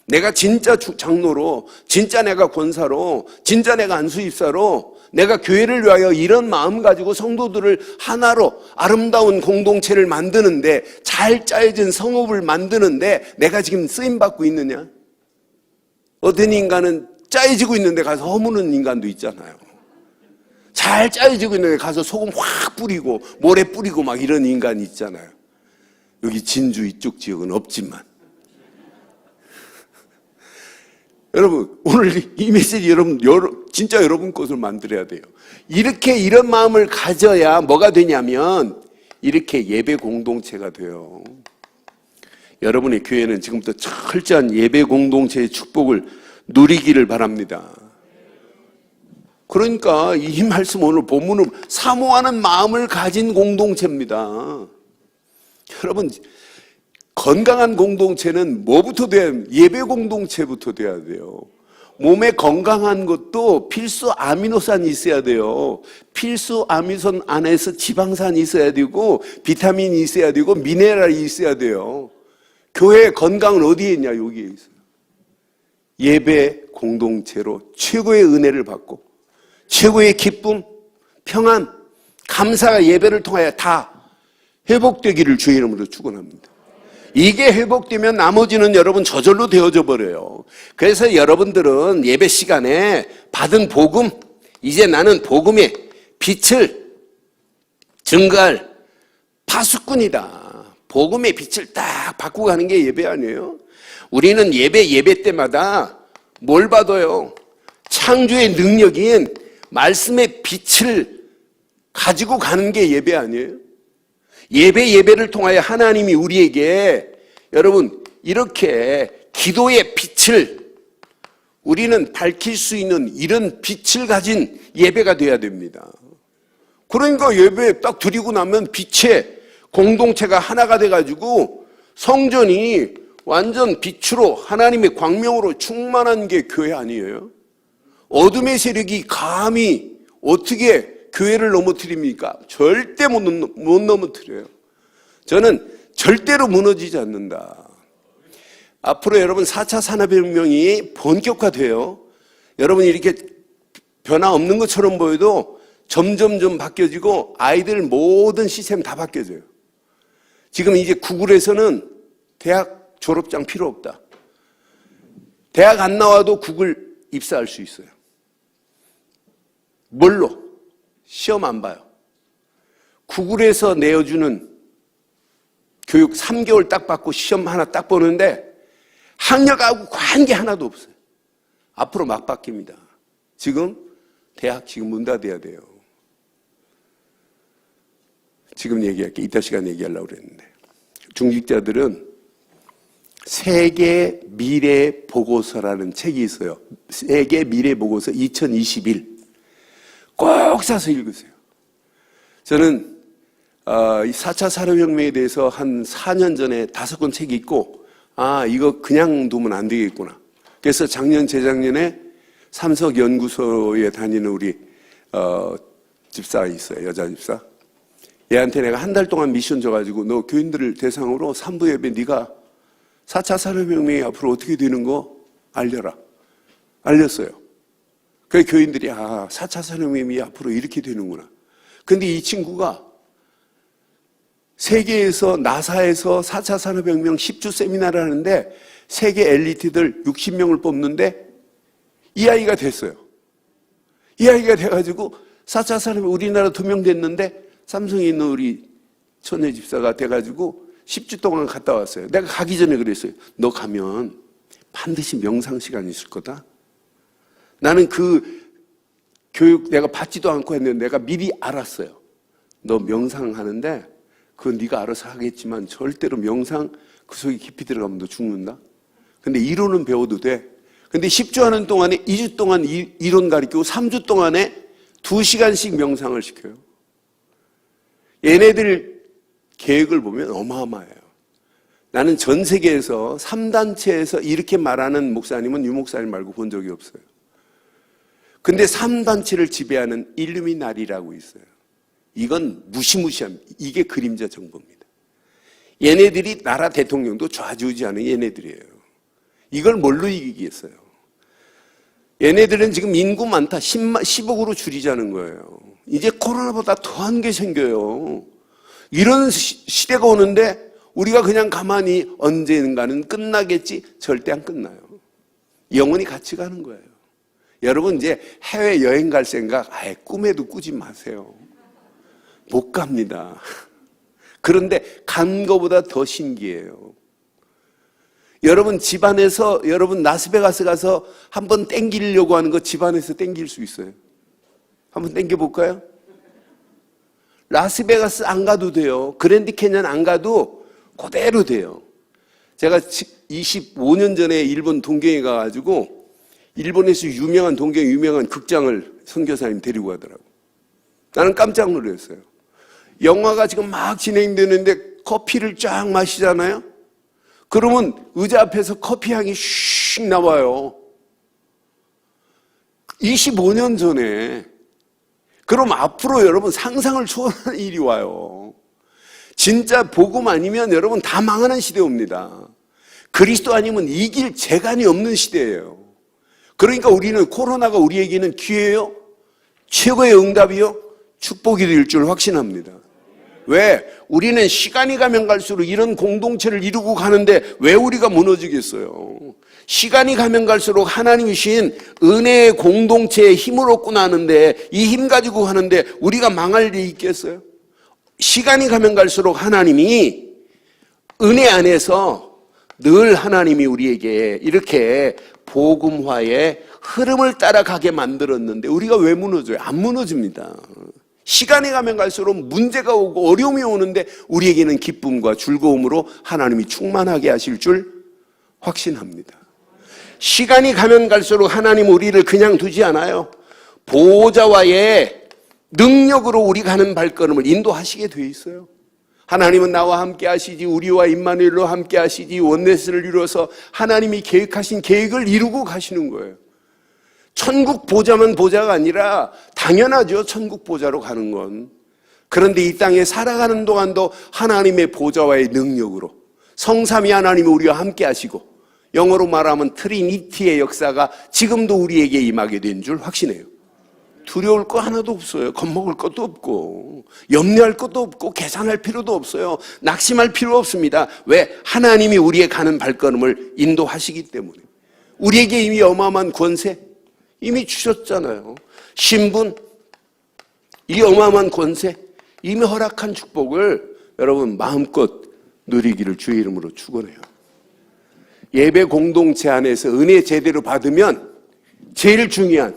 내가 진짜 장로로, 진짜 내가 권사로, 진짜 내가 안수입사로 내가 교회를 위하여 이런 마음 가지고 성도들을 하나로 아름다운 공동체를 만드는데, 잘 짜여진 성읍을 만드는데 내가 지금 쓰임받고 있느냐? 어떤 인간은 짜여지고 있는데 가서 허무는 인간도 있잖아요. 잘 짜여지고 있는데 가서 소금 확 뿌리고 모래 뿌리고 막 이런 인간이 있잖아요. 여기 진주 이쪽 지역은 없지만 여러분 오늘 이 메시지 여러분 진짜 여러분 것을 만들어야 돼요. 이렇게 이런 마음을 가져야 뭐가 되냐면 이렇게 예배 공동체가 돼요. 여러분의 교회는 지금부터 철저한 예배 공동체의 축복을 누리기를 바랍니다. 그러니까 이 말씀 오늘 본문은 사모하는 마음을 가진 공동체입니다. 여러분 건강한 공동체는 뭐부터 돼야 돼요? 예배 공동체부터 돼야 돼요. 몸에 건강한 것도 필수 아미노산이 있어야 돼요. 필수 아미노산 안에서 지방산이 있어야 되고 비타민이 있어야 되고 미네랄이 있어야 돼요. 교회의 건강은 어디에 있냐? 여기에 있어요. 예배 공동체로 최고의 은혜를 받고 최고의 기쁨, 평안, 감사가 예배를 통하여 다 회복되기를 주의 이름으로 축원합니다. 이게 회복되면 나머지는 여러분 저절로 되어져 버려요. 그래서 여러분들은 예배 시간에 받은 복음, 이제 나는 복음의 빛을 증거할 파수꾼이다. 복음의 빛을 딱 받고 가는 게 예배 아니에요? 우리는 예배 때마다 뭘 받아요? 창조의 능력인 말씀의 빛을 가지고 가는 게 예배 아니에요? 예배를 통하여 하나님이 우리에게 여러분 이렇게 기도의 빛을 우리는 밝힐 수 있는 이런 빛을 가진 예배가 돼야 됩니다. 그러니까 예배 딱 드리고 나면 빛의 공동체가 하나가 돼가지고 성전이 완전 빛으로 하나님의 광명으로 충만한 게 교회 아니에요? 어둠의 세력이 감히 어떻게 교회를 넘어뜨립니까? 절대 못 넘어뜨려요. 저는 절대로 무너지지 않는다. 앞으로 여러분 4차 산업혁명이 본격화돼요. 여러분 이렇게 변화 없는 것처럼 보여도 점점점 바뀌어지고 아이들 모든 시스템 다 바뀌어져요. 지금 이제 구글에서는 대학 졸업장 필요 없다. 대학 안 나와도 구글 입사할 수 있어요. 뭘로? 시험 안 봐요. 구글에서 내어주는 교육 3개월 딱 받고 시험 하나 딱 보는데 학력하고 관계 하나도 없어요. 앞으로 막 바뀝니다. 지금 대학 지금 문 닫아야 돼요. 지금 얘기할게. 이따 시간 얘기하려고 그랬는데. 중직자들은 세계 미래 보고서라는 책이 있어요. 세계 미래 보고서 2021. 꼭 사서 읽으세요. 저는 4차 산업혁명에 대해서 한 4년 전에 5권 책이 있고 이거 그냥 두면 안 되겠구나. 그래서 작년 재작년에 삼석연구소에 다니는 우리 집사 있어요. 여자 집사. 얘한테 내가 한 달 동안 미션 줘가지고 너 교인들을 대상으로 3부 예배 네가 4차 산업혁명이 앞으로 어떻게 되는 거 알려라. 알렸어요. 그 교인들이 4차 산업혁명이 앞으로 이렇게 되는구나. 근데 이 친구가 세계에서 나사에서 4차 산업혁명 10주 세미나를 하는데 세계 엘리트들 60명을 뽑는데 이 아이가 됐어요. 이 아이가 돼가지고 4차 산업혁명 우리나라 2명 됐는데 삼성에 있는 우리 천혜 집사가 돼가지고 10주 동안 갔다 왔어요. 내가 가기 전에 그랬어요. 너 가면 반드시 명상 시간이 있을 거다. 나는 그 교육 내가 받지도 않고 했는데 내가 미리 알았어요. 너 명상하는데 그건 네가 알아서 하겠지만 절대로 명상 그 속에 깊이 들어가면 너 죽는다. 근데 이론은 배워도 돼. 근데 10주 하는 동안에 2주 동안 이론 가르치고 3주 동안에 2시간씩 명상을 시켜요. 얘네들 계획을 보면 어마어마해요. 나는 전 세계에서 3단체에서 이렇게 말하는 목사님은 유 목사님 말고 본 적이 없어요. 근데 3단체를 지배하는 일루미나리라고 있어요. 이건 무시무시합니다. 이게 그림자 정보입니다. 얘네들이 나라 대통령도 좌지우지하는 얘네들이에요. 이걸 뭘로 이기겠어요? 얘네들은 지금 인구 많다. 10억으로 줄이자는 거예요. 이제 코로나보다 더한 게 생겨요. 이런 시대가 오는데 우리가 그냥 가만히 언젠가는 끝나겠지? 절대 안 끝나요. 영원히 같이 가는 거예요. 여러분 이제 해외여행 갈 생각 아예 꿈에도 꾸지 마세요. 못 갑니다. 그런데 간 거보다 더 신기해요. 여러분 집안에서 여러분 라스베가스 가서 한번 땡기려고 하는 거 집안에서 땡길 수 있어요. 한번 땡겨볼까요? 라스베가스 안 가도 돼요. 그랜드 캐년 안 가도 그대로 돼요. 제가 25년 전에 일본 동경에 가가지고 일본에서 유명한 극장을 선교사님 데리고 가더라고. 나는 깜짝 놀랐어요. 영화가 지금 막 진행되는데 커피를 쫙 마시잖아요. 그러면 의자 앞에서 커피 향이 슉 나와요. 25년 전에. 그럼 앞으로 여러분 상상을 초월하는 일이 와요. 진짜 복음 아니면 여러분 다 망하는 시대 옵니다. 그리스도 아니면 이길 재간이 없는 시대예요. 그러니까 우리는 코로나가 우리에게는 기회요, 최고의 응답이요, 축복이 될 줄 확신합니다. 왜? 우리는 시간이 가면 갈수록 이런 공동체를 이루고 가는데 왜 우리가 무너지겠어요? 시간이 가면 갈수록 하나님이 주신 은혜의 공동체에 힘을 얻고 나는데 이 힘 가지고 하는데 우리가 망할 일이 있겠어요? 시간이 가면 갈수록 하나님이 은혜 안에서 늘 하나님이 우리에게 이렇게 복음화의 흐름을 따라가게 만들었는데 우리가 왜 무너져요? 안 무너집니다. 시간이 가면 갈수록 문제가 오고 어려움이 오는데 우리에게는 기쁨과 즐거움으로 하나님이 충만하게 하실 줄 확신합니다. 시간이 가면 갈수록 하나님 우리를 그냥 두지 않아요. 보호자와의 능력으로 우리 가는 발걸음을 인도하시게 돼 있어요. 하나님은 나와 함께 하시지, 우리와 임마누엘로 함께 하시지, 원네스를 이루어서 하나님이 계획하신 계획을 이루고 가시는 거예요. 천국 보좌만 보좌가 아니라 당연하죠. 천국 보좌로 가는 건. 그런데 이 땅에 살아가는 동안도 하나님의 보좌와의 능력으로 성삼위 하나님이 우리와 함께 하시고 영어로 말하면 트리니티의 역사가 지금도 우리에게 임하게 된 줄 확신해요. 두려울 거 하나도 없어요. 겁먹을 것도 없고 염려할 것도 없고 계산할 필요도 없어요. 낙심할 필요 없습니다. 왜? 하나님이 우리의 가는 발걸음을 인도하시기 때문에. 우리에게 이미 어마어마한 권세 이미 주셨잖아요. 신분, 이 어마어마한 권세, 이미 허락한 축복을 여러분 마음껏 누리기를 주의 이름으로 축원해요. 예배 공동체 안에서 은혜 제대로 받으면 제일 중요한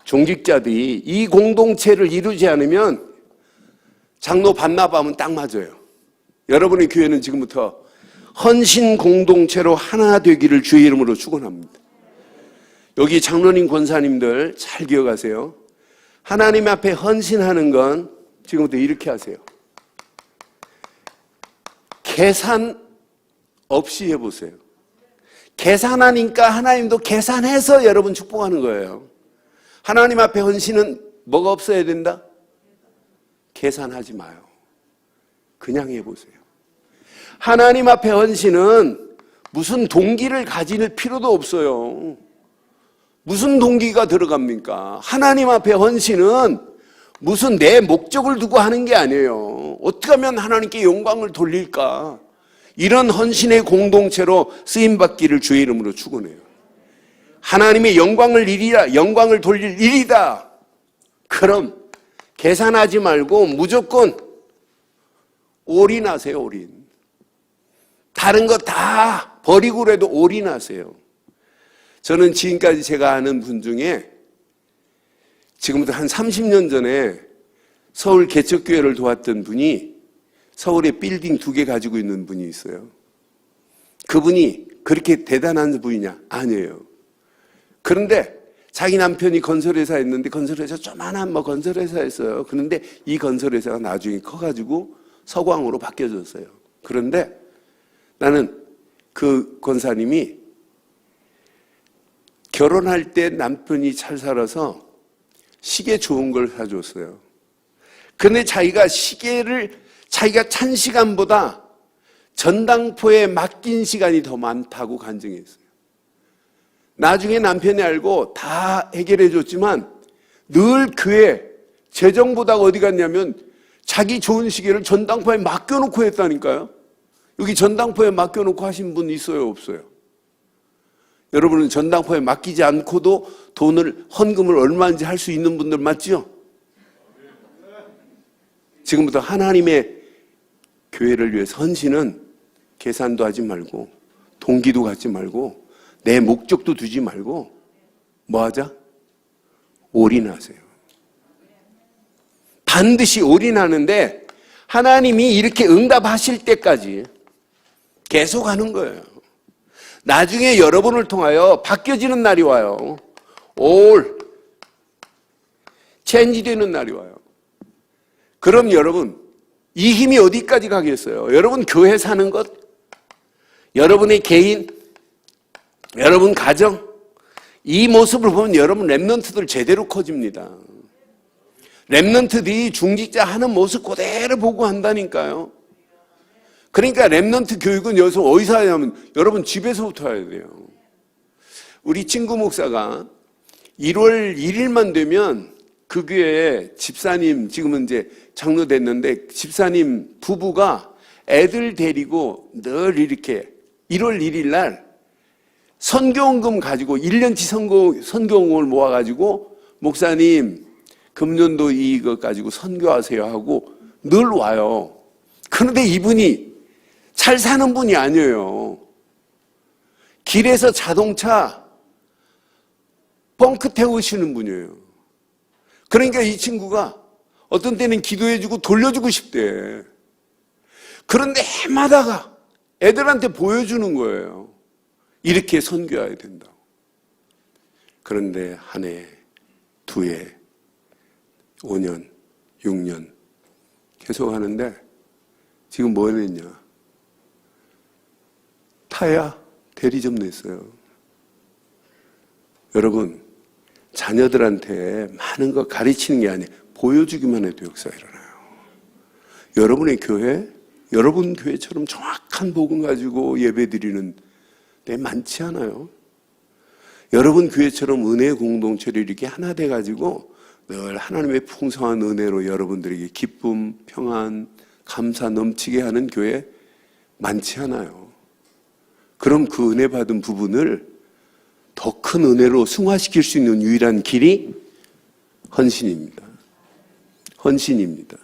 종직자들이 이 공동체를 이루지 않으면 장로 반납하면 딱 맞아요. 여러분의 교회는 지금부터 헌신 공동체로 하나 되기를 주의 이름으로 축원합니다. 여기 장로님 권사님들 잘 기억하세요. 하나님 앞에 헌신하는 건 지금부터 이렇게 하세요. 계산 없이 해보세요. 계산하니까 하나님도 계산해서 여러분 축복하는 거예요. 하나님 앞에 헌신은 뭐가 없어야 된다? 계산하지 마요. 그냥 해보세요. 하나님 앞에 헌신은 무슨 동기를 가질 필요도 없어요. 무슨 동기가 들어갑니까? 하나님 앞에 헌신은 무슨 내 목적을 두고 하는 게 아니에요. 어떻게 하면 하나님께 영광을 돌릴까? 이런 헌신의 공동체로 쓰임받기를 주의 이름으로 축원해요. 하나님의 영광을 돌릴 일이다. 그럼 계산하지 말고 무조건 올인하세요. 올인. 다른 거 다 버리고라도 올인하세요. 저는 지금까지 제가 아는 분 중에 지금부터 한 30년 전에 서울 개척교회를 도왔던 분이 서울에 빌딩 2개 가지고 있는 분이 있어요. 그분이 그렇게 대단한 분이냐? 아니에요. 그런데 자기 남편이 건설회사였는데 건설회사 조만한 건설회사였어요. 그런데 이 건설회사가 나중에 커가지고 서광으로 바뀌어졌어요. 그런데 나는 그 권사님이 결혼할 때 남편이 잘 살아서 시계 좋은 걸 사줬어요. 그런데 자기가 시계를 자기가 찬 시간보다 전당포에 맡긴 시간이 더 많다고 간증했어요. 나중에 남편이 알고 다 해결해 줬지만 늘 교회 재정보다가 어디 갔냐면 자기 좋은 시계를 전당포에 맡겨놓고 했다니까요. 여기 전당포에 맡겨놓고 하신 분 있어요? 없어요? 여러분은 전당포에 맡기지 않고도 돈을 헌금을 얼마인지 할 수 있는 분들 맞죠? 지금부터 하나님의 교회를 위해서 헌신은 계산도 하지 말고 동기도 갖지 말고 내 목적도 두지 말고 뭐 하자? 올인하세요. 반드시 올인하는데 하나님이 이렇게 응답하실 때까지 계속 하는 거예요. 나중에 여러분을 통하여 바뀌어지는 날이 와요. 체인지 되는 날이 와요. 그럼 여러분 이 힘이 어디까지 가겠어요? 여러분 교회 사는 것, 여러분의 개인, 여러분 가정, 이 모습을 보면 여러분 랩런트들 제대로 커집니다. 랩런트들이 중직자 하는 모습 그대로 보고 한다니까요. 그러니까 랩런트 교육은 여기서 어디서 하냐면 여러분 집에서부터 해야 돼요. 우리 친구 목사가 1월 1일만 되면 그 교회에 집사님, 지금은 이제 장로 됐는데 집사님 부부가 애들 데리고 늘 이렇게 1월 1일 날 선교원금 가지고 1년치 선교원금을 모아가지고 목사님 금년도 이거 가지고 선교하세요 하고 늘 와요. 그런데 이분이 잘 사는 분이 아니에요. 길에서 자동차 벙크 태우시는 분이에요. 그러니까 이 친구가 어떤 때는 기도해주고 돌려주고 싶대. 그런데 해마다가 애들한테 보여주는 거예요. 이렇게 선교해야 된다고. 그런데 한 해, 두 해, 5년, 6년 계속 하는데 지금 뭐 했냐? 타야 대리점 냈어요. 여러분, 자녀들한테 많은 거 가르치는 게 아니에요. 보여주기만 해도 역사가 일어나요. 여러분의 교회, 여러분 교회처럼 정확한 복음 가지고 예배 드리는 데 많지 않아요. 여러분 교회처럼 은혜 공동체를 이렇게 하나 돼가지고 늘 하나님의 풍성한 은혜로 여러분들에게 기쁨, 평안, 감사 넘치게 하는 교회 많지 않아요. 그럼 그 은혜 받은 부분을 더 큰 은혜로 승화시킬 수 있는 유일한 길이 헌신입니다. 헌신입니다.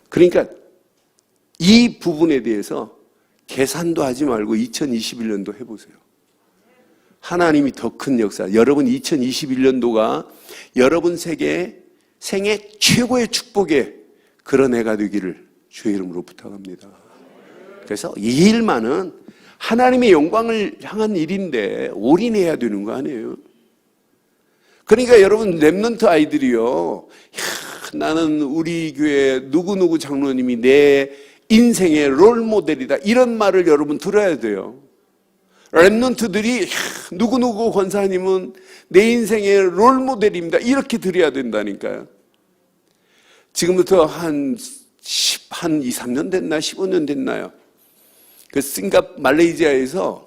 그러니까 이 부분에 대해서 계산도 하지 말고 2021년도 해보세요. 하나님이 더 큰 역사, 여러분 2021년도가 여러분 생애 최고의 축복의 그런 해가 되기를 주의 이름으로 부탁합니다. 그래서 이 일만은 하나님의 영광을 향한 일인데 올인해야 되는 거 아니에요? 그러니까 여러분 랩런트 아이들이요, 나는 우리 교회 누구누구 장로님이 내 인생의 롤모델이다, 이런 말을 여러분 들어야 돼요. 랩런트들이 누구누구 권사님은 내 인생의 롤모델입니다, 이렇게 들어야 된다니까요. 지금부터 한 2, 3년 됐나 15년 됐나요? 그 말레이시아에서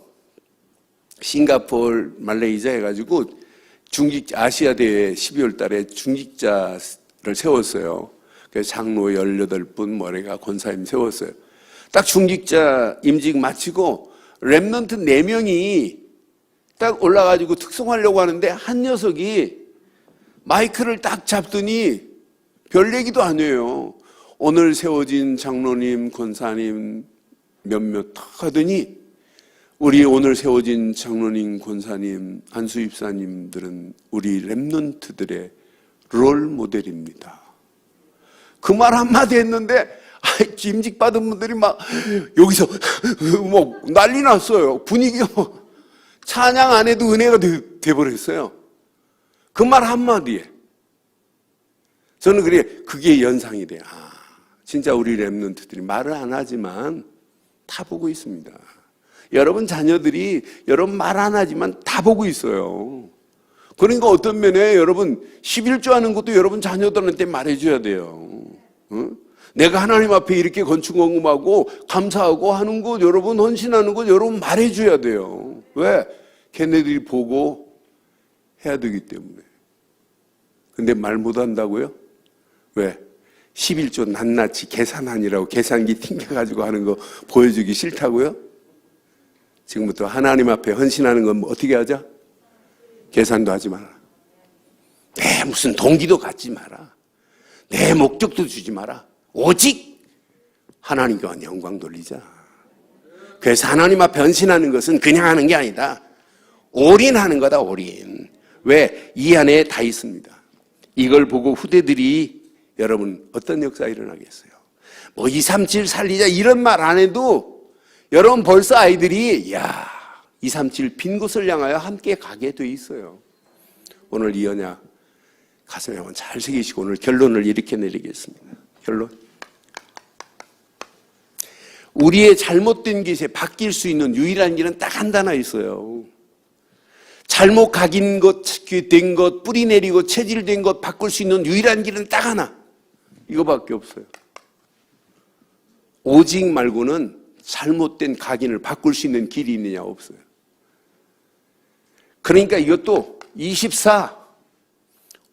싱가포르 말레이시아 해가지고 아시아 대회 12월 달에 중직자를 세웠어요. 그래서 장로 18분 뭐래가 권사님 세웠어요. 딱 중직자 임직 마치고 랩런트 4명이 딱 올라가지고 특송하려고 하는데 한 녀석이 마이크를 딱 잡더니 별 얘기도 안 해요. 오늘 세워진 장로님, 권사님 몇몇 탁 하더니 우리 오늘 세워진 장로님, 권사님, 안수 집사님들은 우리 랩런트들의 롤 모델입니다. 그 말 한마디 했는데 임직 받은 분들이 막 여기서 뭐 난리 났어요. 분위기가 뭐 찬양 안 해도 은혜가 돼버렸어요. 그 말 한마디에 저는 그게 연상이 돼요. 진짜 우리 랩런트들이 말을 안 하지만 다 보고 있습니다. 여러분 자녀들이 여러분 말 안 하지만 다 보고 있어요. 그러니까 어떤 면에 여러분 11조 하는 것도 여러분 자녀들한테 말해줘야 돼요. 내가 하나님 앞에 이렇게 건축원금하고 감사하고 하는 것, 여러분 헌신하는 것 여러분 말해줘야 돼요. 왜? 걔네들이 보고 해야 되기 때문에. 근데 말 못한다고요? 왜? 11조 낱낱이 계산하니라고 계산기 튕겨가지고 하는 거 보여주기 싫다고요? 지금부터 하나님 앞에 헌신하는 건 어떻게 하자? 계산도 하지 마라. 내 무슨 동기도 갖지 마라. 내 목적도 주지 마라. 오직 하나님께 영광 돌리자. 그래서 하나님 앞에 헌신하는 것은 그냥 하는 게 아니다. 올인하는 거다, 올인. 왜? 이 안에 다 있습니다. 이걸 보고 후대들이 여러분 어떤 역사가 일어나겠어요? 뭐 237 살리자 이런 말 안 해도 여러분 벌써 아이들이 237 빈 곳을 향하여 함께 가게 돼 있어요. 오늘 이 언약 가슴에 한번 잘 새기시고 오늘 결론을 이렇게 내리겠습니다. 결론. 우리의 잘못된 기세 바뀔 수 있는 유일한 길은 딱 한 단어 있어요. 잘못 각인 것, 된 것, 뿌리 내리고 체질된 것 바꿀 수 있는 유일한 길은 딱 하나. 이거밖에 없어요. 오직 말고는 잘못된 각인을 바꿀 수 있는 길이 있느냐 없어요. 그러니까 이것도 24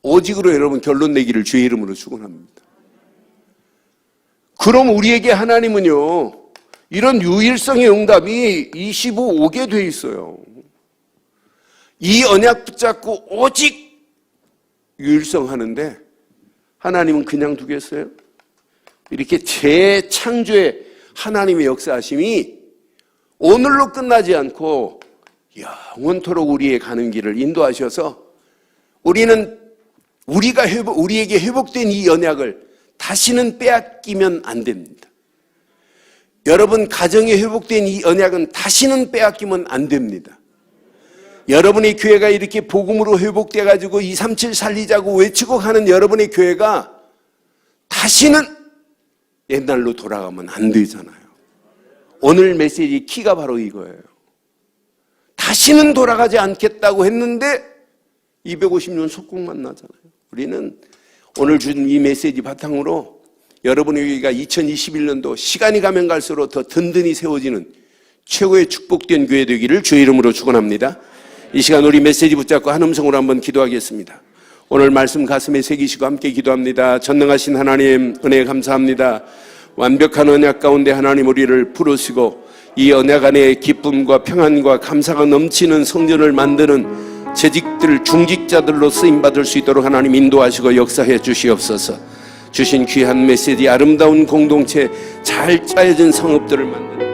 오직으로 여러분 결론 내기를 주의 이름으로 축원합니다. 그럼 우리에게 하나님은요 이런 유일성의 응답이 25 오게 돼 있어요. 이 언약 붙잡고 오직 유일성 하는데 하나님은 그냥 두겠어요? 이렇게 재창조의 하나님의 역사하심이 오늘로 끝나지 않고 영원토록 우리의 가는 길을 인도하셔서 우리에게 회복된 이 언약을 다시는 빼앗기면 안 됩니다. 여러분 가정에 회복된 이 언약은 다시는 빼앗기면 안 됩니다. 여러분의 교회가 이렇게 복음으로 회복돼 가지고 237 살리자고 외치고 가는 여러분의 교회가 다시는 옛날로 돌아가면 안 되잖아요. 오늘 메시지 키가 바로 이거예요. 다시는 돌아가지 않겠다고 했는데 250년 속국만 나잖아요. 우리는 오늘 준 이 메시지 바탕으로 여러분의 교회가 2021년도 시간이 가면 갈수록 더 든든히 세워지는 최고의 축복된 교회 되기를 주의 이름으로 축원합니다. 이 시간 우리 메시지 붙잡고 한 음성으로 한번 기도하겠습니다. 오늘 말씀 가슴에 새기시고 함께 기도합니다. 전능하신 하나님 은혜 감사합니다. 완벽한 언약 가운데 하나님 우리를 부르시고 이 언약 안에 기쁨과 평안과 감사가 넘치는 성전을 만드는 재직들 중직자들로 쓰임받을 수 있도록 하나님 인도하시고 역사해 주시옵소서. 주신 귀한 메시지 아름다운 공동체 잘 짜여진 성읍들을 만드는